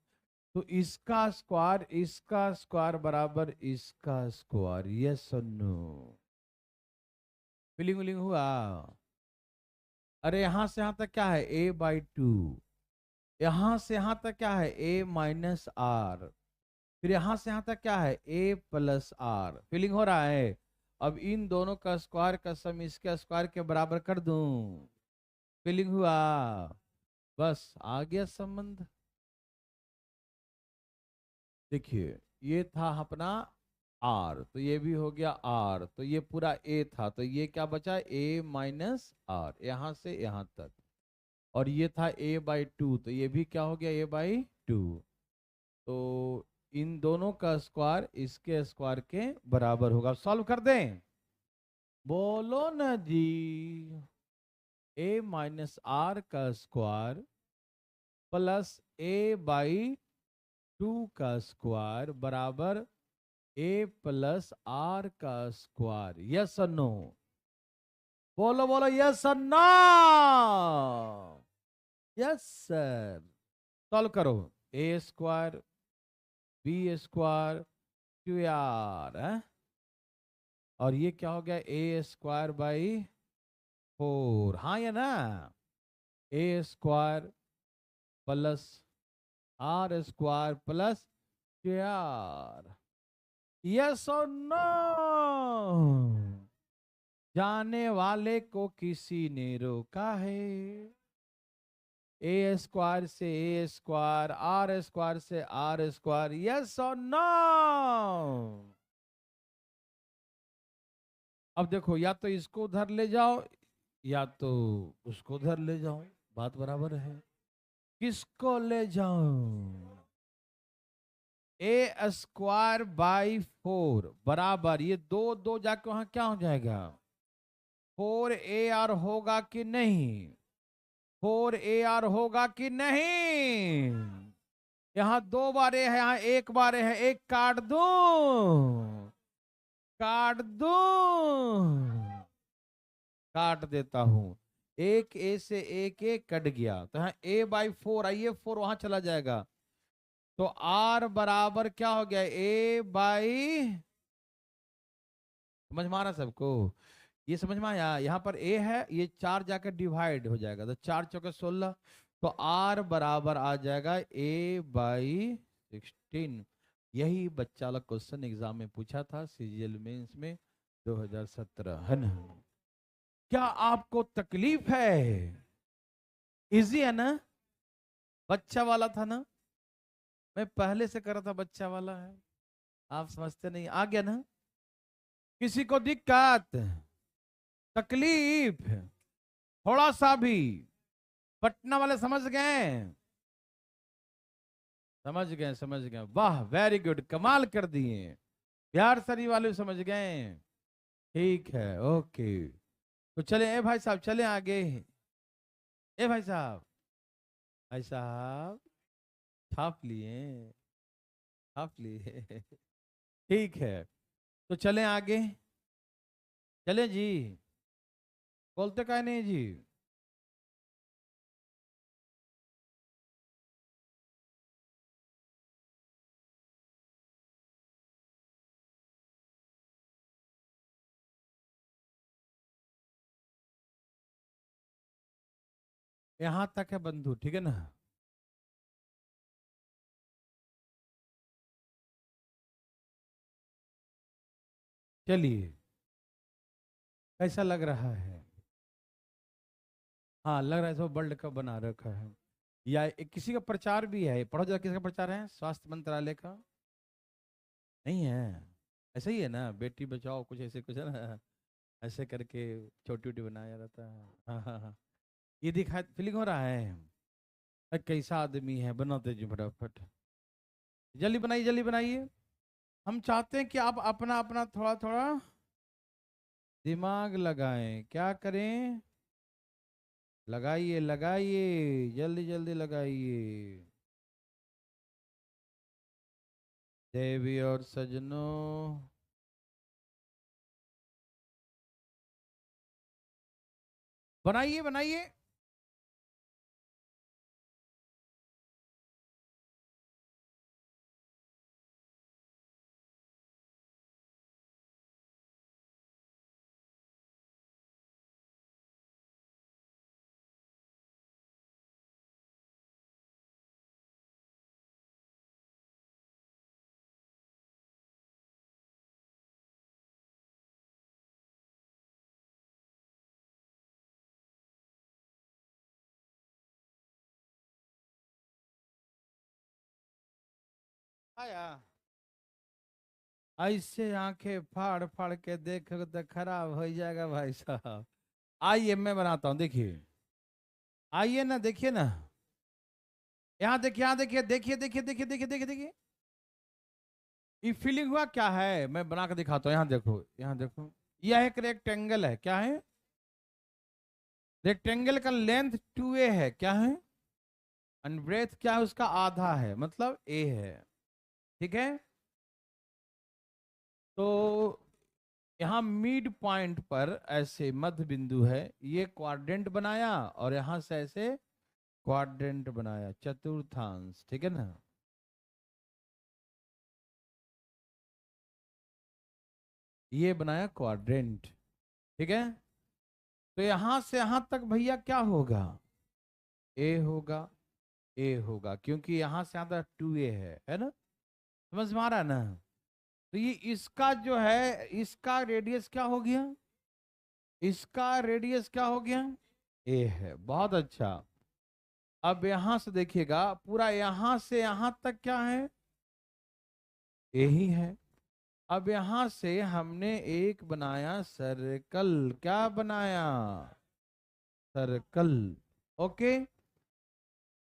तो इसका स्क्वायर बराबर इसका स्क्वायर, यस और नो? फीलिंग विलिंग हुआ? अरे यहां से यहां तक क्या है? a/2। यहां से यहां तक क्या है? a minus R. फिर यहां से यहां तक क्या है? a plus are. फीलिंग हो रहा है? अब इन दोनों का स्क्वायर का सम इसके स्क्वायर के बराबर कर दूं। फीलिंग हुआ? बस आ गया संबंध। देखिए ये था अपना आर, तो ये भी हो गया आर, तो ये पूरा ए था, तो ये क्या बचा? ए माइनस आर, यहां से यहां तक। और ये था a/2, तो ये भी क्या हो गया? a/2। तो इन दोनों का स्क्वायर इसके स्क्वायर के बराबर होगा। सॉल्व कर दें? बोलो ना जी। a माइनस आर का स्क्वायर प्लस a/2 का स्क्वायर बराबर a प्लस आर का स्क्वायर, यस और नो? बोलो बोलो, यस और नो? Yes sir. सॉल्व करो। A square B square Q R है, और ये क्या हो गया? ए स्क्वायर बाई 4, हाँ या ना? A square plus R square plus Q R, yes और नो? जाने वाले को किसी ने रोका है। ए स्क्वायर से ए स्क्वायर, आर स्क्वायर से आर स्क्वायर, यस और नो? अब देखो, या तो इसको उधर ले जाओ या तो उसको उधर ले जाओ, बात बराबर है। किसको ले जाओ? ए स्क्वायर बाई 4 बराबर, ये दो दो जाके वहां क्या हो जाएगा? 4ar होगा कि नहीं? 4ar होगा कि नहीं? यहाँ 2 बारे है, यहाँ 1 बारे है, एक काट दूं? काट दूं? काट देता हूं। एक ए से एक ए कट गया, तो यहाँ a/4, आइए 4 वहां चला जाएगा, तो r बराबर क्या हो गया? a/, समझ में आ रहा सबको? ये समझ में आया? यहाँ पर a है, ये 4 जाकर डिवाइड हो जाएगा, तो 4 चौके 16, तो r बराबर आ जाएगा a/16। यही बच्चा वाला क्वेश्चन एग्जाम में पूछा था सीजीएल मेंस में 2017, है ना। क्या आपको तकलीफ है? इजी है ना, बच्चा वाला था ना, मैं पहले से कर रहा था, बच्चा वाला है, आप समझते नहीं, आ गया ना। किसी को दिक्कत, तकलीफ थोड़ा सा भी? पटना वाले समझ गए? समझ गए, समझ गए, वाह वेरी गुड, कमाल कर दिए। बिहार शरीफ वाले समझ गए, ठीक है, ओके। तो चले ए भाई साहब, चले आगे। ए भाई साहब, भाई साहब छाप लिए, छाप लिए ठीक है, तो चले आगे, चले जी, बोलते का नहीं जी। यहां तक है बंधु, ठीक है ना। चलिए, कैसा लग रहा है? हाँ लग रहा है, सब वर्ल्ड कप बना रखा है, या किसी का प्रचार भी है, पढ़ो जरा, किसका प्रचार है? स्वास्थ्य मंत्रालय का नहीं है? ऐसा ही है ना, बेटी बचाओ कुछ ऐसे कुछ है ना, ऐसे करके छोटी छोटी बनाया रहता है। हाँ हाँ हाँ, ये दिखा फीलिंग हो रहा है। कैसा आदमी है, बनाते जी फटाफट, जल्दी बनाइए, जल्दी बनाइए। हम चाहते हैं कि आप अपना अपना थोड़ा थोड़ा दिमाग लगाएं, क्या करें, लगाइए लगाइए, जल्दी जल्दी लगाइए। देवी और सजनों, बनाइए बनाइए। आया, ऐसे आंखें फाड़ फाड़ के देखो तो खराब हो जाएगा भाई साहब। आइए मैं बनाता हूँ, देखिए, आइए ना, देखिए ना, यहाँ देखिए, यहाँ देखिए, देखिए देखिए देखिए देखिए देखिए देखिए, ये फीलिंग हुआ क्या है, मैं बना के दिखाता हूँ, यहाँ देखो, यहाँ देखो, यह एक रेक्टेंगल है, क्या है? रेक्टेंगल का लेंथ 2a है, क्या है? एंड ब्रेथ क्या है उसका? आधा है, मतलब a है, ठीक है। तो यहाँ मिड पॉइंट पर ऐसे मध्य बिंदु है, ये क्वाड्रेंट बनाया, और यहां से ऐसे क्वाड्रेंट बनाया, चतुर्थांश, ठीक है ना। ये बनाया क्वाड्रेंट, ठीक है। तो यहां से यहां तक भैया क्या होगा? ए होगा, ए होगा, क्योंकि यहां से यहां तक 2a है ना, समझ में आ रहा है ना। तो ये इसका जो है, इसका रेडियस क्या हो गया? इसका रेडियस क्या हो गया? ए है, बहुत अच्छा। अब यहां से देखिएगा, पूरा यहां से यहां तक क्या है? यही है। अब यहां से हमने एक बनाया सर्कल, क्या बनाया? Circle, okay.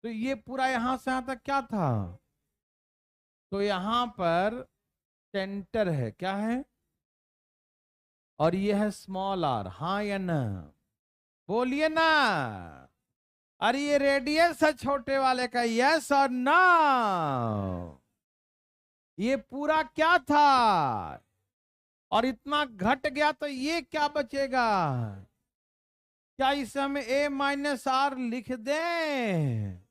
तो ये पूरा यहां से यहां तक क्या था? तो यहां पर सेंटर है, क्या है? और ये है स्मॉल आर, हाँ या ना? बोलिए ना। अरे ये रेडियस है छोटे वाले का, यस और नो? ये पूरा क्या था? और इतना घट गया तो ये क्या बचेगा? क्या इसे हम a-r लिख दें?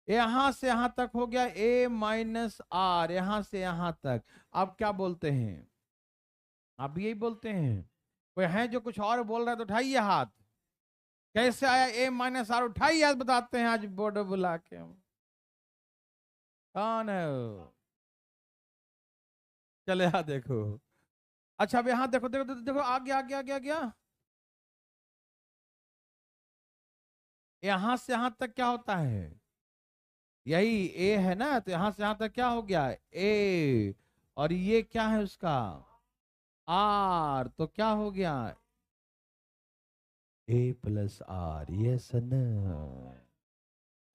यहां से यहां तक हो गया a-r, यहां से यहां तक। आप क्या बोलते हैं? आप यही बोलते हैं? कोई है जो कुछ और बोल रहा है तो उठाइए हाथ। कैसे आया a-r? उठाइए हाथ, बताते हैं आज बोर्ड बुला के हम। कौन है वो? चले यहाँ देखो। अच्छा अब यहाँ देखो देखो देखो, देखो आ गया आ गया आ गया आ गया। यहां से यहां तक क्या होता है, यही ए है ना, तो यहां से यहां तक क्या हो गया, ए। और ये क्या है उसका, आर, तो क्या हो गया, ए प्लस आर, यस न।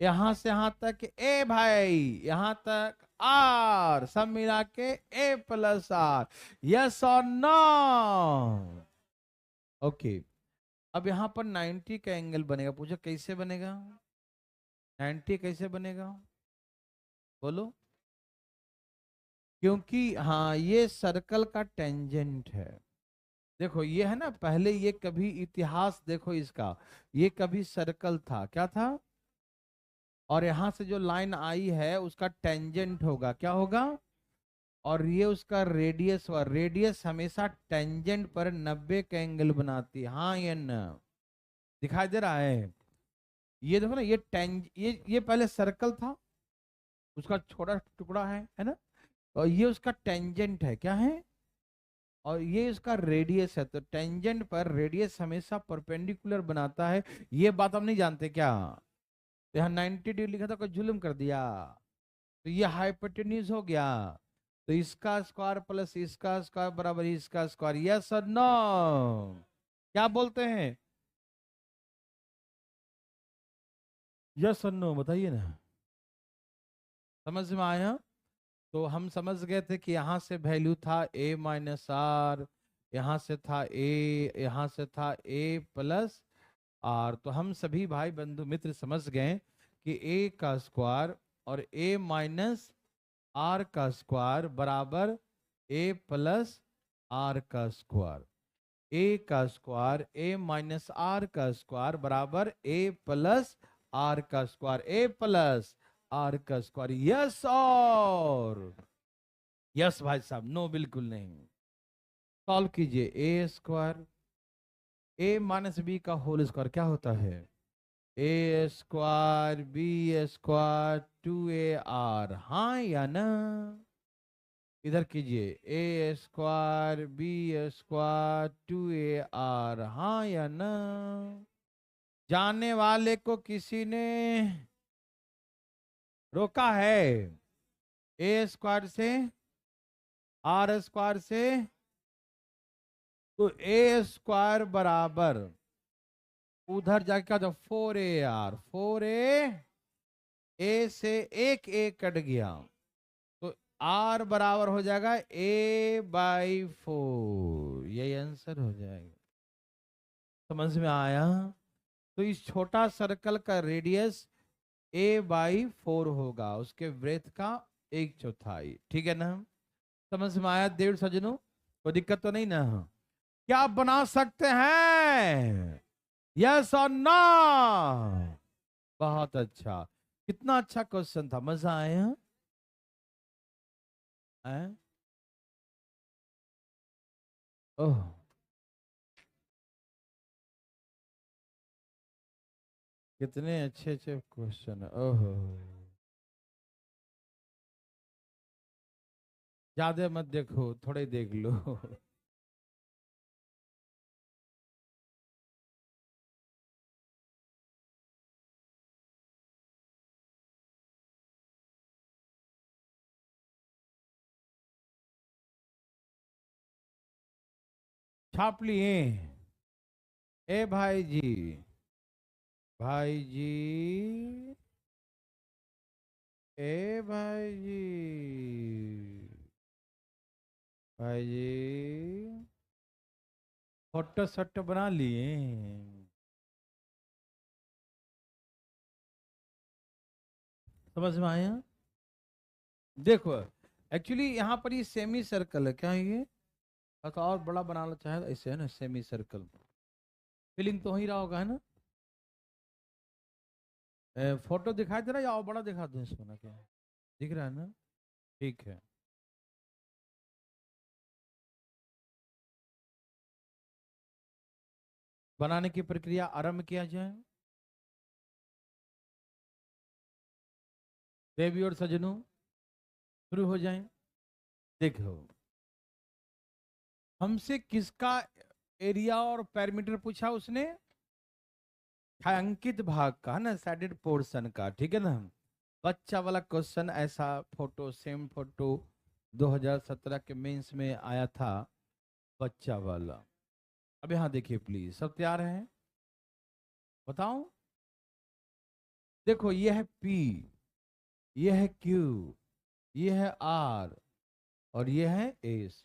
यहां से यहां तक ए भाई, यहां तक आर, सब मिला के ए प्लस आर, यस और नो। ओके, अब यहां पर 90 का एंगल बनेगा, पूछो कैसे बनेगा, 90 कैसे बनेगा, बोलो। क्योंकि हाँ ये सर्कल का टेंजेंट है। देखो ये है ना, पहले ये कभी इतिहास देखो इसका, ये कभी सर्कल था, क्या था, और यहां से जो लाइन आई है उसका टेंजेंट होगा, क्या होगा, और ये उसका रेडियस हुआ, रेडियस हमेशा टेंजेंट पर 90 का एंगल बनाती है, हाँ या ना, दिखाई दे रहा है। ये देखो ना, ये ये पहले सर्कल था, उसका छोटा टुकड़ा है ना, और ये उसका टेंजेंट है, क्या है, और ये इसका रेडियस है, तो टेंजेंट पर रेडियस हमेशा परपेंडिकुलर बनाता है। ये बात हम नहीं जानते क्या, तो यहाँ 90 डिग्री लिखा था, कोई जुल्म कर दिया, तो ये हाइपोटेन्यूज हो गया, तो इसका स्क्वायर प्लस इसका स्क्वायर बराबर इसका स्क्वायर, यस और नो, क्या बोलते हैं, यस और नो बताइए ना, समझ में आया। तो हम समझ गए थे कि यहाँ से वैल्यू था ए माइनस आर, यहाँ से था ए, यहाँ से था ए प्लस आर, तो हम सभी भाई बंधु मित्र समझ गए कि ए का स्क्वायर और ए माइनस आर का स्क्वायर बराबर ए प्लस आर का स्क्वायर, ए का स्क्वायर ए माइनस आर का स्क्वायर बराबर ए प्लस आर का स्क्वायर, ए प्लस आर का स्क्वायर, यस और यस भाई साहब, नो बिल्कुल नहीं। सॉल्व कीजिए, ए स्क्वायर ए माइनस बी का होल स्क्वायर क्या होता है, ए स्क्वायर बी स्क्वायर 2ar, हाँ या ना, इधर कीजिए, ए स्क्वायर बी स्क्वायर 2ar, हाँ या ना। जानने वाले को किसी ने रोका है, ए स्क्वायर से आर स्क्वायर से, तो ए स्क्वायर बराबर उधर जाके क्या था, 4ar, 4a से एक ए कट गया, तो आर बराबर हो जाएगा a/4, यही आंसर हो जाएगा। समझ में आया। तो इस छोटा सर्कल का रेडियस a/4 होगा, उसके ब्रेथ का 1/4, ठीक है ना। समझ में आया देव सजनों, कोई दिक्कत तो नहीं ना, क्या आप बना सकते हैं, यस और नो। बहुत अच्छा, कितना अच्छा क्वेश्चन था, मजा आया है? ओह, कितने अच्छे अच्छे क्वेश्चन, ओहो, ज्यादा मत देखो, थोड़े देख लो। छाप लिए, ए भाई जी, भाई जी, ए भाई जी, भाई जी, फोटो शोटो बना लिए, समझ में आया। देखो एक्चुअली यहाँ पर ये सेमी सर्कल है, क्या है ये, अगर और बड़ा बनाना चाहे तो ऐसे है ना, सेमी सर्कल, फीलिंग तो हो ही रहा होगा, है ना। फोटो दिखाई दे रहा है या और बड़ा दिखा दूं इसको, ना क्या दिख रहा है ना, ठीक है। बनाने की प्रक्रिया आरंभ किया जाए, देवी और सजनों शुरू हो जाए। देखो हमसे किसका एरिया और पैरामीटर पूछा उसने? छायांकित भाग का ना, साइडेड पोर्शन का, ठीक है ना। बच्चा वाला क्वेश्चन, ऐसा फोटो, सेम फोटो 2017 के मेंस में आया था, बच्चा वाला। अब यहाँ देखिए प्लीज, सब तैयार हैं? बताओ। देखो ये है P, ये है Q, ये है R, और ये है S।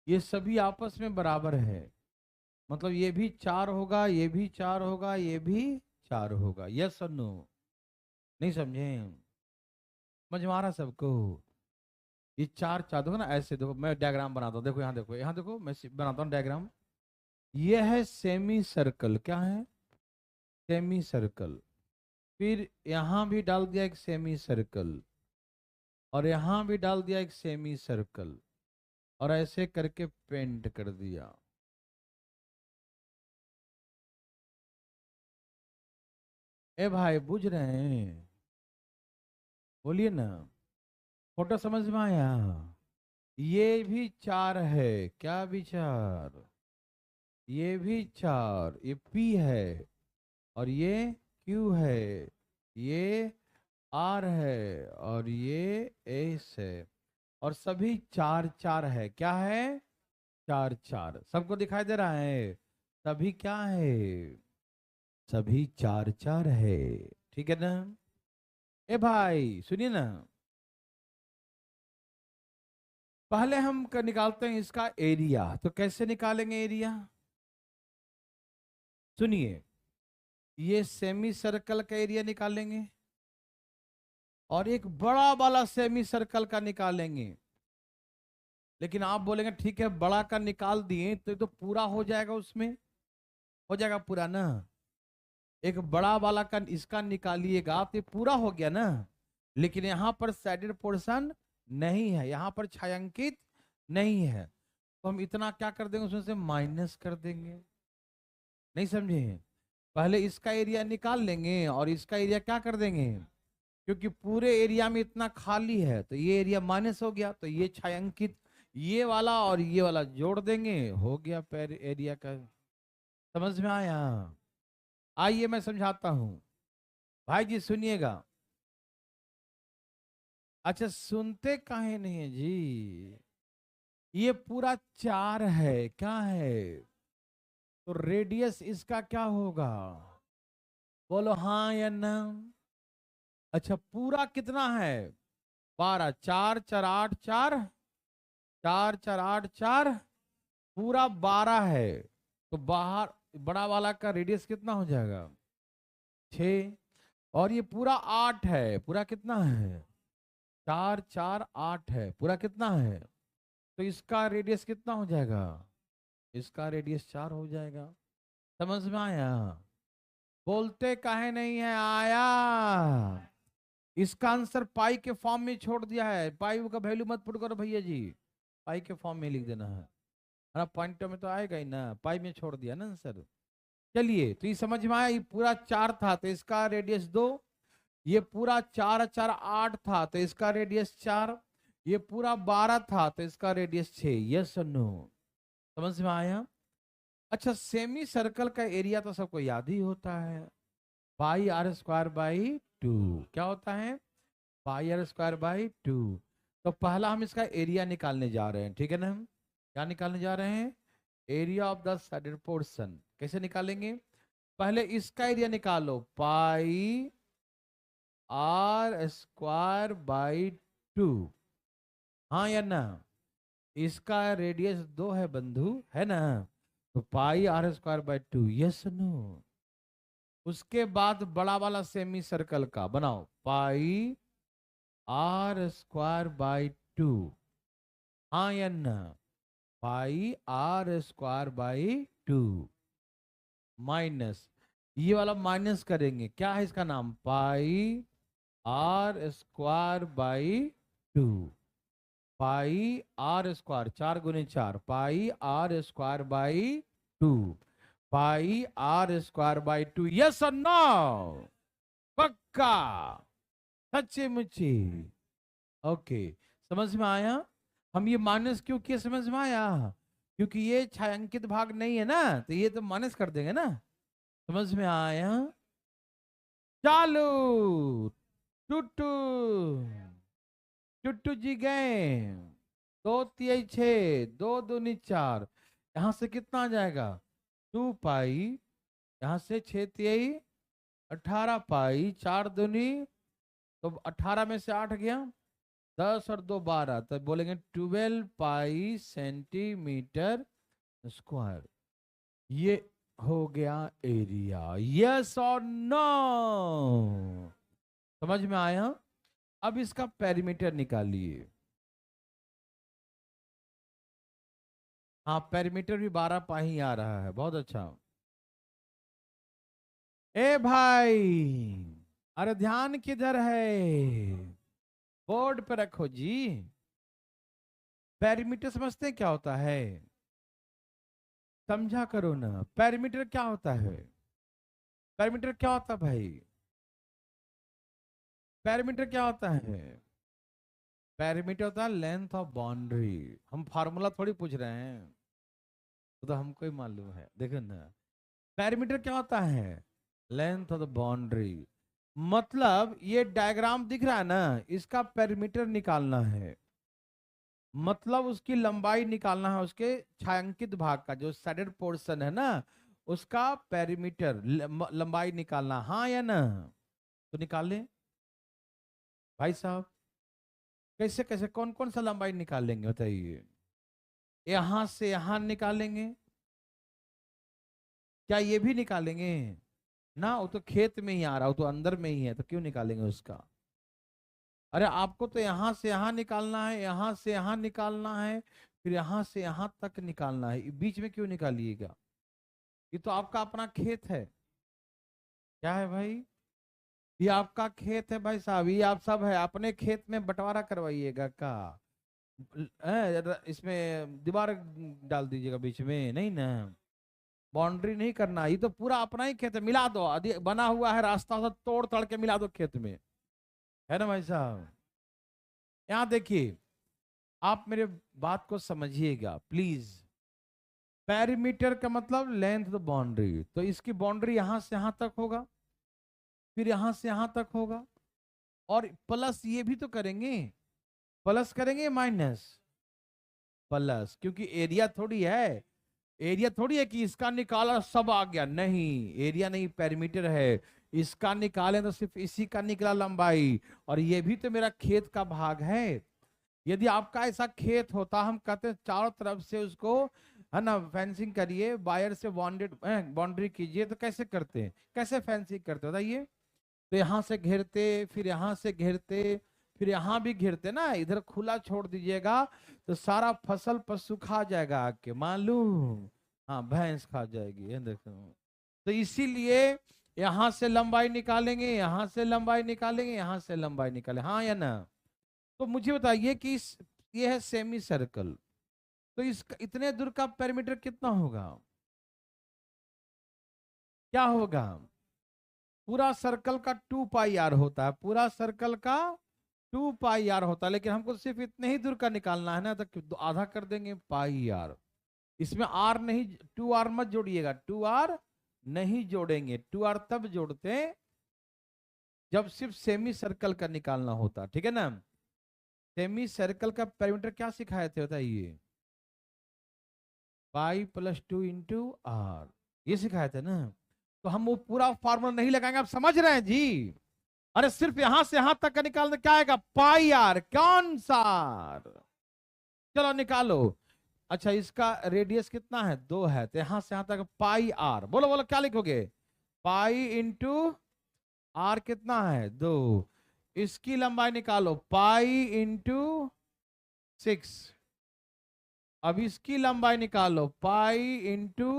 ये सभी आपस में बराबर है, मतलब ये भी 4 होगा, ये भी 4 होगा, ये भी 4 होगा। यस और नो? नहीं समझे? समझ में आ रहा सबको? ये 4 4 देखो ना, ऐसे देखो, मैं डायग्राम बनाता हूँ, देखो यहाँ देखो, यहाँ देखो, मैं बनाता हूँ डायग्राम। ये है सेमी सर्कल, क्या है? Semi circle. फिर यहाँ भी डाल दिया एक सेमी सर्कल, और यहाँ भी डाल दिया एक सेमी सर्कल, और ऐसे करके पेंट कर दिया। ए भाई बुझ रहे हैं? बोलिए ना। फोटो समझ में आया? ये भी 4 है, क्या विचार? ये भी 4, ये P है, और ये Q है, ये R है, और ये S है, और सभी 4 4 है। क्या है? 4 4। सबको दिखाई दे रहा है? सभी क्या है? सभी 4 4 है, ठीक है ना? ए भाई सुनिए ना, पहले हम निकालते हैं इसका एरिया। तो कैसे निकालेंगे एरिया? सुनिए, ये सेमी सर्कल का एरिया निकालेंगे, और एक बड़ा वाला सेमी सर्कल का निकालेंगे। लेकिन आप बोलेंगे ठीक है, बड़ा का निकाल दिए तो पूरा हो जाएगा, उसमें हो जाएगा पूरा ना। एक बड़ा वाला का इसका निकालिएगा तो ये पूरा हो गया ना। लेकिन यहाँ पर साइडेड पोर्शन नहीं है, यहाँ पर छायांकित नहीं है, तो हम इतना क्या कर देंगे, उसमें से माइनस कर देंगे। नहीं समझे? पहले इसका एरिया निकाल लेंगे, और इसका एरिया क्या कर देंगे, क्योंकि पूरे एरिया में इतना खाली है, तो ये एरिया माइनस हो गया, तो ये छायांकित, ये वाला और ये वाला जोड़ देंगे, हो गया पैर एरिया का। समझ में आया? आइए मैं समझाता हूं, भाई जी सुनिएगा। अच्छा सुनते काहे नहीं है जी? ये पूरा 4 है, क्या है? तो रेडियस इसका क्या होगा? बोलो हाँ या ना। अच्छा पूरा कितना है? 12, 4 4 8 4, 4 4 8 4, पूरा 12 है। तो बाहर बड़ा वाला का रेडियस कितना हो जाएगा? 6। और ये पूरा 8 है, पूरा कितना है? 4 4 8 है, पूरा कितना है? तो इसका रेडियस कितना हो जाएगा? इसका रेडियस 4 हो जाएगा। समझ में आया? बोलते काहे नहीं है? आया? इसका आंसर पाई के फॉर्म में छोड़ दिया है, पाई का वैल्यू मत पुट करो भैया जी, पाई के फॉर्म में लिख देना है। पॉइंट में तो आएगा ही ना, पाई में छोड़ दिया ना आंसर। चलिए, तो ये समझ में आया, ये पूरा 4 था तो इसका रेडियस 2, ये पूरा 4 4 8 था तो इसका रेडियस 4, ये पूरा 12 था तो इसका रेडियस 6। यस और नो? समझ में आया? अच्छा सेमी सर्कल का एरिया तो सबको याद ही होता है, पाई आर स्क्वायर बाई 2। क्या होता है? पाई आर स्क्वायर बाई 2। तो पहला हम इसका एरिया निकालने जा रहे हैं, ठीक है ना? हम क्या निकालने जा रहे हैं? Area of the sided portion. कैसे निकालेंगे? पहले इसका एरिया निकालो, पाई आर स्क्वायर बाई 2। हाँ या ना? इसका रेडियस 2 है बंधु, है ना? तो pi R square by 2। Yes no? उसके बाद बड़ा वाला सेमी सर्कल का बनाओ, पाई आर स्क्वायर बाई 2। हाँ या ना? Pi R square by 2 minus, ये वाला माइनस करेंगे, क्या है इसका नाम? Pi R square by 2। Pi R square, 4 गुने 4, pi R square by 2, pi R square by 2। Yes और नो? पक्का? सच्ची मुच्ची? ओके, समझ में आया? हम ये माइनस क्यों किए, समझ में आया? क्योंकि ये छायांकित भाग नहीं है ना, तो ये तो माइनस कर देंगे ना। समझ में आया? चालू। टुटू टुटू जी गए। 2 तिहाई 6, 2 दूनी 4। यहां से कितना आ जाएगा? 2 पाई। यहां से 6 तिहाई 18 पाई, 4 दूनी, तो 18 में से 8 गया, 10 और 2 12, तो बोलेंगे 12 पाई सेंटीमीटर स्क्वायर। ये हो गया एरिया। यस और नो? समझ में आया? अब इसका पेरीमीटर निकालिए। हाँ, पेरीमीटर भी 12 पाई आ रहा है, बहुत अच्छा। ए भाई, अरे ध्यान किधर है? बोर्ड पे रखो जी। पेरीमीटर समझते हैं क्या होता है? समझा करो ना, पेरीमीटर क्या होता है? पेरीमीटर क्या होता है भाई? पेरीमीटर क्या होता है? पेरीमीटर होता है लेंथ ऑफ बाउंड्री। हम फार्मूला थोड़ी पूछ रहे हैं, वो तो हमको ही मालूम है। देखो ना, पेरीमीटर क्या होता है? Length of the boundary. मतलब ये डायग्राम दिख रहा है ना, इसका पेरीमीटर निकालना है। मतलब उसकी लंबाई निकालना है, उसके छायांकित भाग का जो साइडेड पोर्शन है ना, उसका पेरीमीटर लंबाई निकालना। हाँ या ना? तो निकाल ले भाई साहब। कैसे कैसे, कौन कौन सा लंबाई निकालेंगे बताइए? यहां से यहां निकालेंगे? क्या ये भी निकालेंगे? ना, वो तो खेत में ही आ रहा, वो तो अंदर में ही है, तो क्यों निकालेंगे उसका? अरे आपको तो यहां से यहां निकालना है, यहां से यहां निकालना है, फिर यहां से यहां तक निकालना है। बीच में क्यों निकालिएगा? ये तो आपका अपना खेत है। क्या है भाई? ये आपका खेत है भाई साहब, ये आप सब है, अपने खेत में बंटवारा करवाइएगा का? इसमें दीवार डाल दीजिएगा बीच में, नहीं ना। बाउंड्री नहीं करना, ये तो पूरा अपना ही खेत है। मिला दो, बना हुआ है रास्ता, सब तोड़ तोड़ के मिला दो खेत में, है ना भाई साहब? यहाँ देखिए, आप मेरे बात को समझिएगा प्लीज। पेरीमीटर का मतलब लेंथ द बाउंड्री, तो इसकी बाउंड्री यहां से यहां तक होगा, फिर यहां से यहां तक होगा, और प्लस ये भी तो करेंगे। प्लस करेंगे माइनस? प्लस, क्योंकि एरिया थोड़ी है। एरिया थोड़ी है कि इसका निकाला सब आ गया, नहीं, एरिया नहीं, पेरीमीटर है। इसका निकालें तो सिर्फ इसी का निकला लंबाई, और ये भी तो मेरा खेत का भाग है। यदि आपका ऐसा खेत होता, हम कहते हैं चारों तरफ से उसको, है ना, फेंसिंग करिए, वायर से बॉन्डेड बाउंड्री कीजिए, तो कैसे करते हैं, कैसे फेंसिंग करते बताइए? तो यहाँ से घेरते, फिर यहाँ से घेरते, फिर यहाँ भी घेरते ना, इधर खुला छोड़ दीजिएगा तो सारा फसल पशु खा जाएगा आके, मालूम? हाँ, भैंस खा जाएगी, ये देखो। तो इसीलिए यहां से लंबाई निकालेंगे, यहां से लंबाई निकालेंगे, यहां से लंबाई निकालेंगे, हाँ या ना? तो मुझे बताइए कि ये है सेमी सर्कल, तो इस इतने दूर का पेरीमीटर कितना होगा? क्या होगा? पूरा सर्कल का 2 पाई r होता है, पूरा सर्कल का 2 पाई r होता है, लेकिन हमको सिर्फ इतने ही दूर का निकालना है ना, तो आधा कर देंगे पाई r। इसमें r नहीं, 2r मत जोड़िएगा, 2r नहीं जोड़ेंगे। 2r तब जोड़ते हैं जब सिर्फ सेमी सर्कल का निकालना होता, ठीक है ना? सेमी सर्कल का पेरीमीटर क्या सिखाए थे बताइए? पाई+2 × r, ये सिखाए थे ना। तो हम वो पूरा फार्मूला नहीं लगाएंगे, आप समझ रहे हैं जी? अरे सिर्फ यहां से यहां तक का निकालना, क्या आएगा? पाई r। कौन सा? चलो निकालो। अच्छा, इसका रेडियस कितना है? 2 है, तो यहां से यहां तक पाई r। बोलो बोलो, क्या लिखोगे? पाई इंटू r कितना है? 2। इसकी लंबाई निकालो, पाई इंटू 6। अब इसकी लंबाई निकालो, पाई इंटू।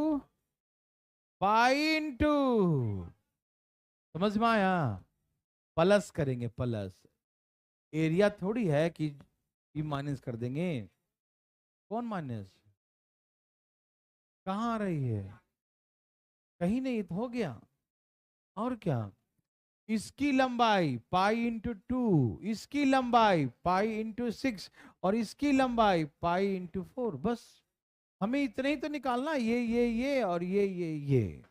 समझ में आया? प्लस करेंगे, प्लस। एरिया थोड़ी है कि माइनस कर देंगे। कौन माइनस? कहाँ आ रही है? कहीं नहीं, तो हो गया। और क्या? इसकी लंबाई पाई×2, इसकी लंबाई पाई×6, और इसकी लंबाई पाई×4, बस। हमें इतने ही तो निकालना, ये और ये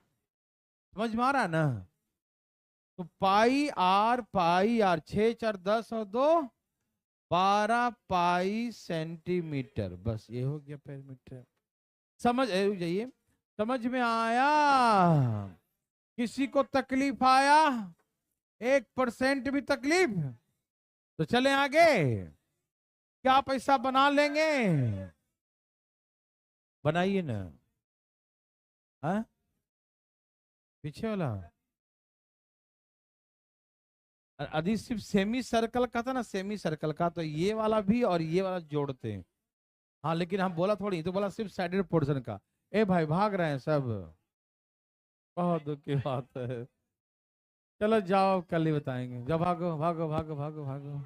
समझ में आ रहा है ना। तो पाई आर 6 4 10 और 2 12 पाई सेंटीमीटर, बस ये हो गया पेरीमीटर। समझ जाइए, समझ में आया? किसी को तकलीफ आया? 1% भी तकलीफ? तो चले आगे, क्या पैसा बना लेंगे? बनाइए ना। हाँ, पीछे वाला अभी सिर्फ सेमी सर्कल का था ना, सेमी सर्कल का, तो ये वाला भी और ये वाला जोड़ते हैं। हाँ, लेकिन हम बोला थोड़ी, तो बोला सिर्फ साइडेड पोर्शन का। ए भाई भाग रहे हैं सब, बहुत दुख की बात है। चलो जाओ, कल ही बताएंगे। जाओ, भागो भागो भागो भागो भागो।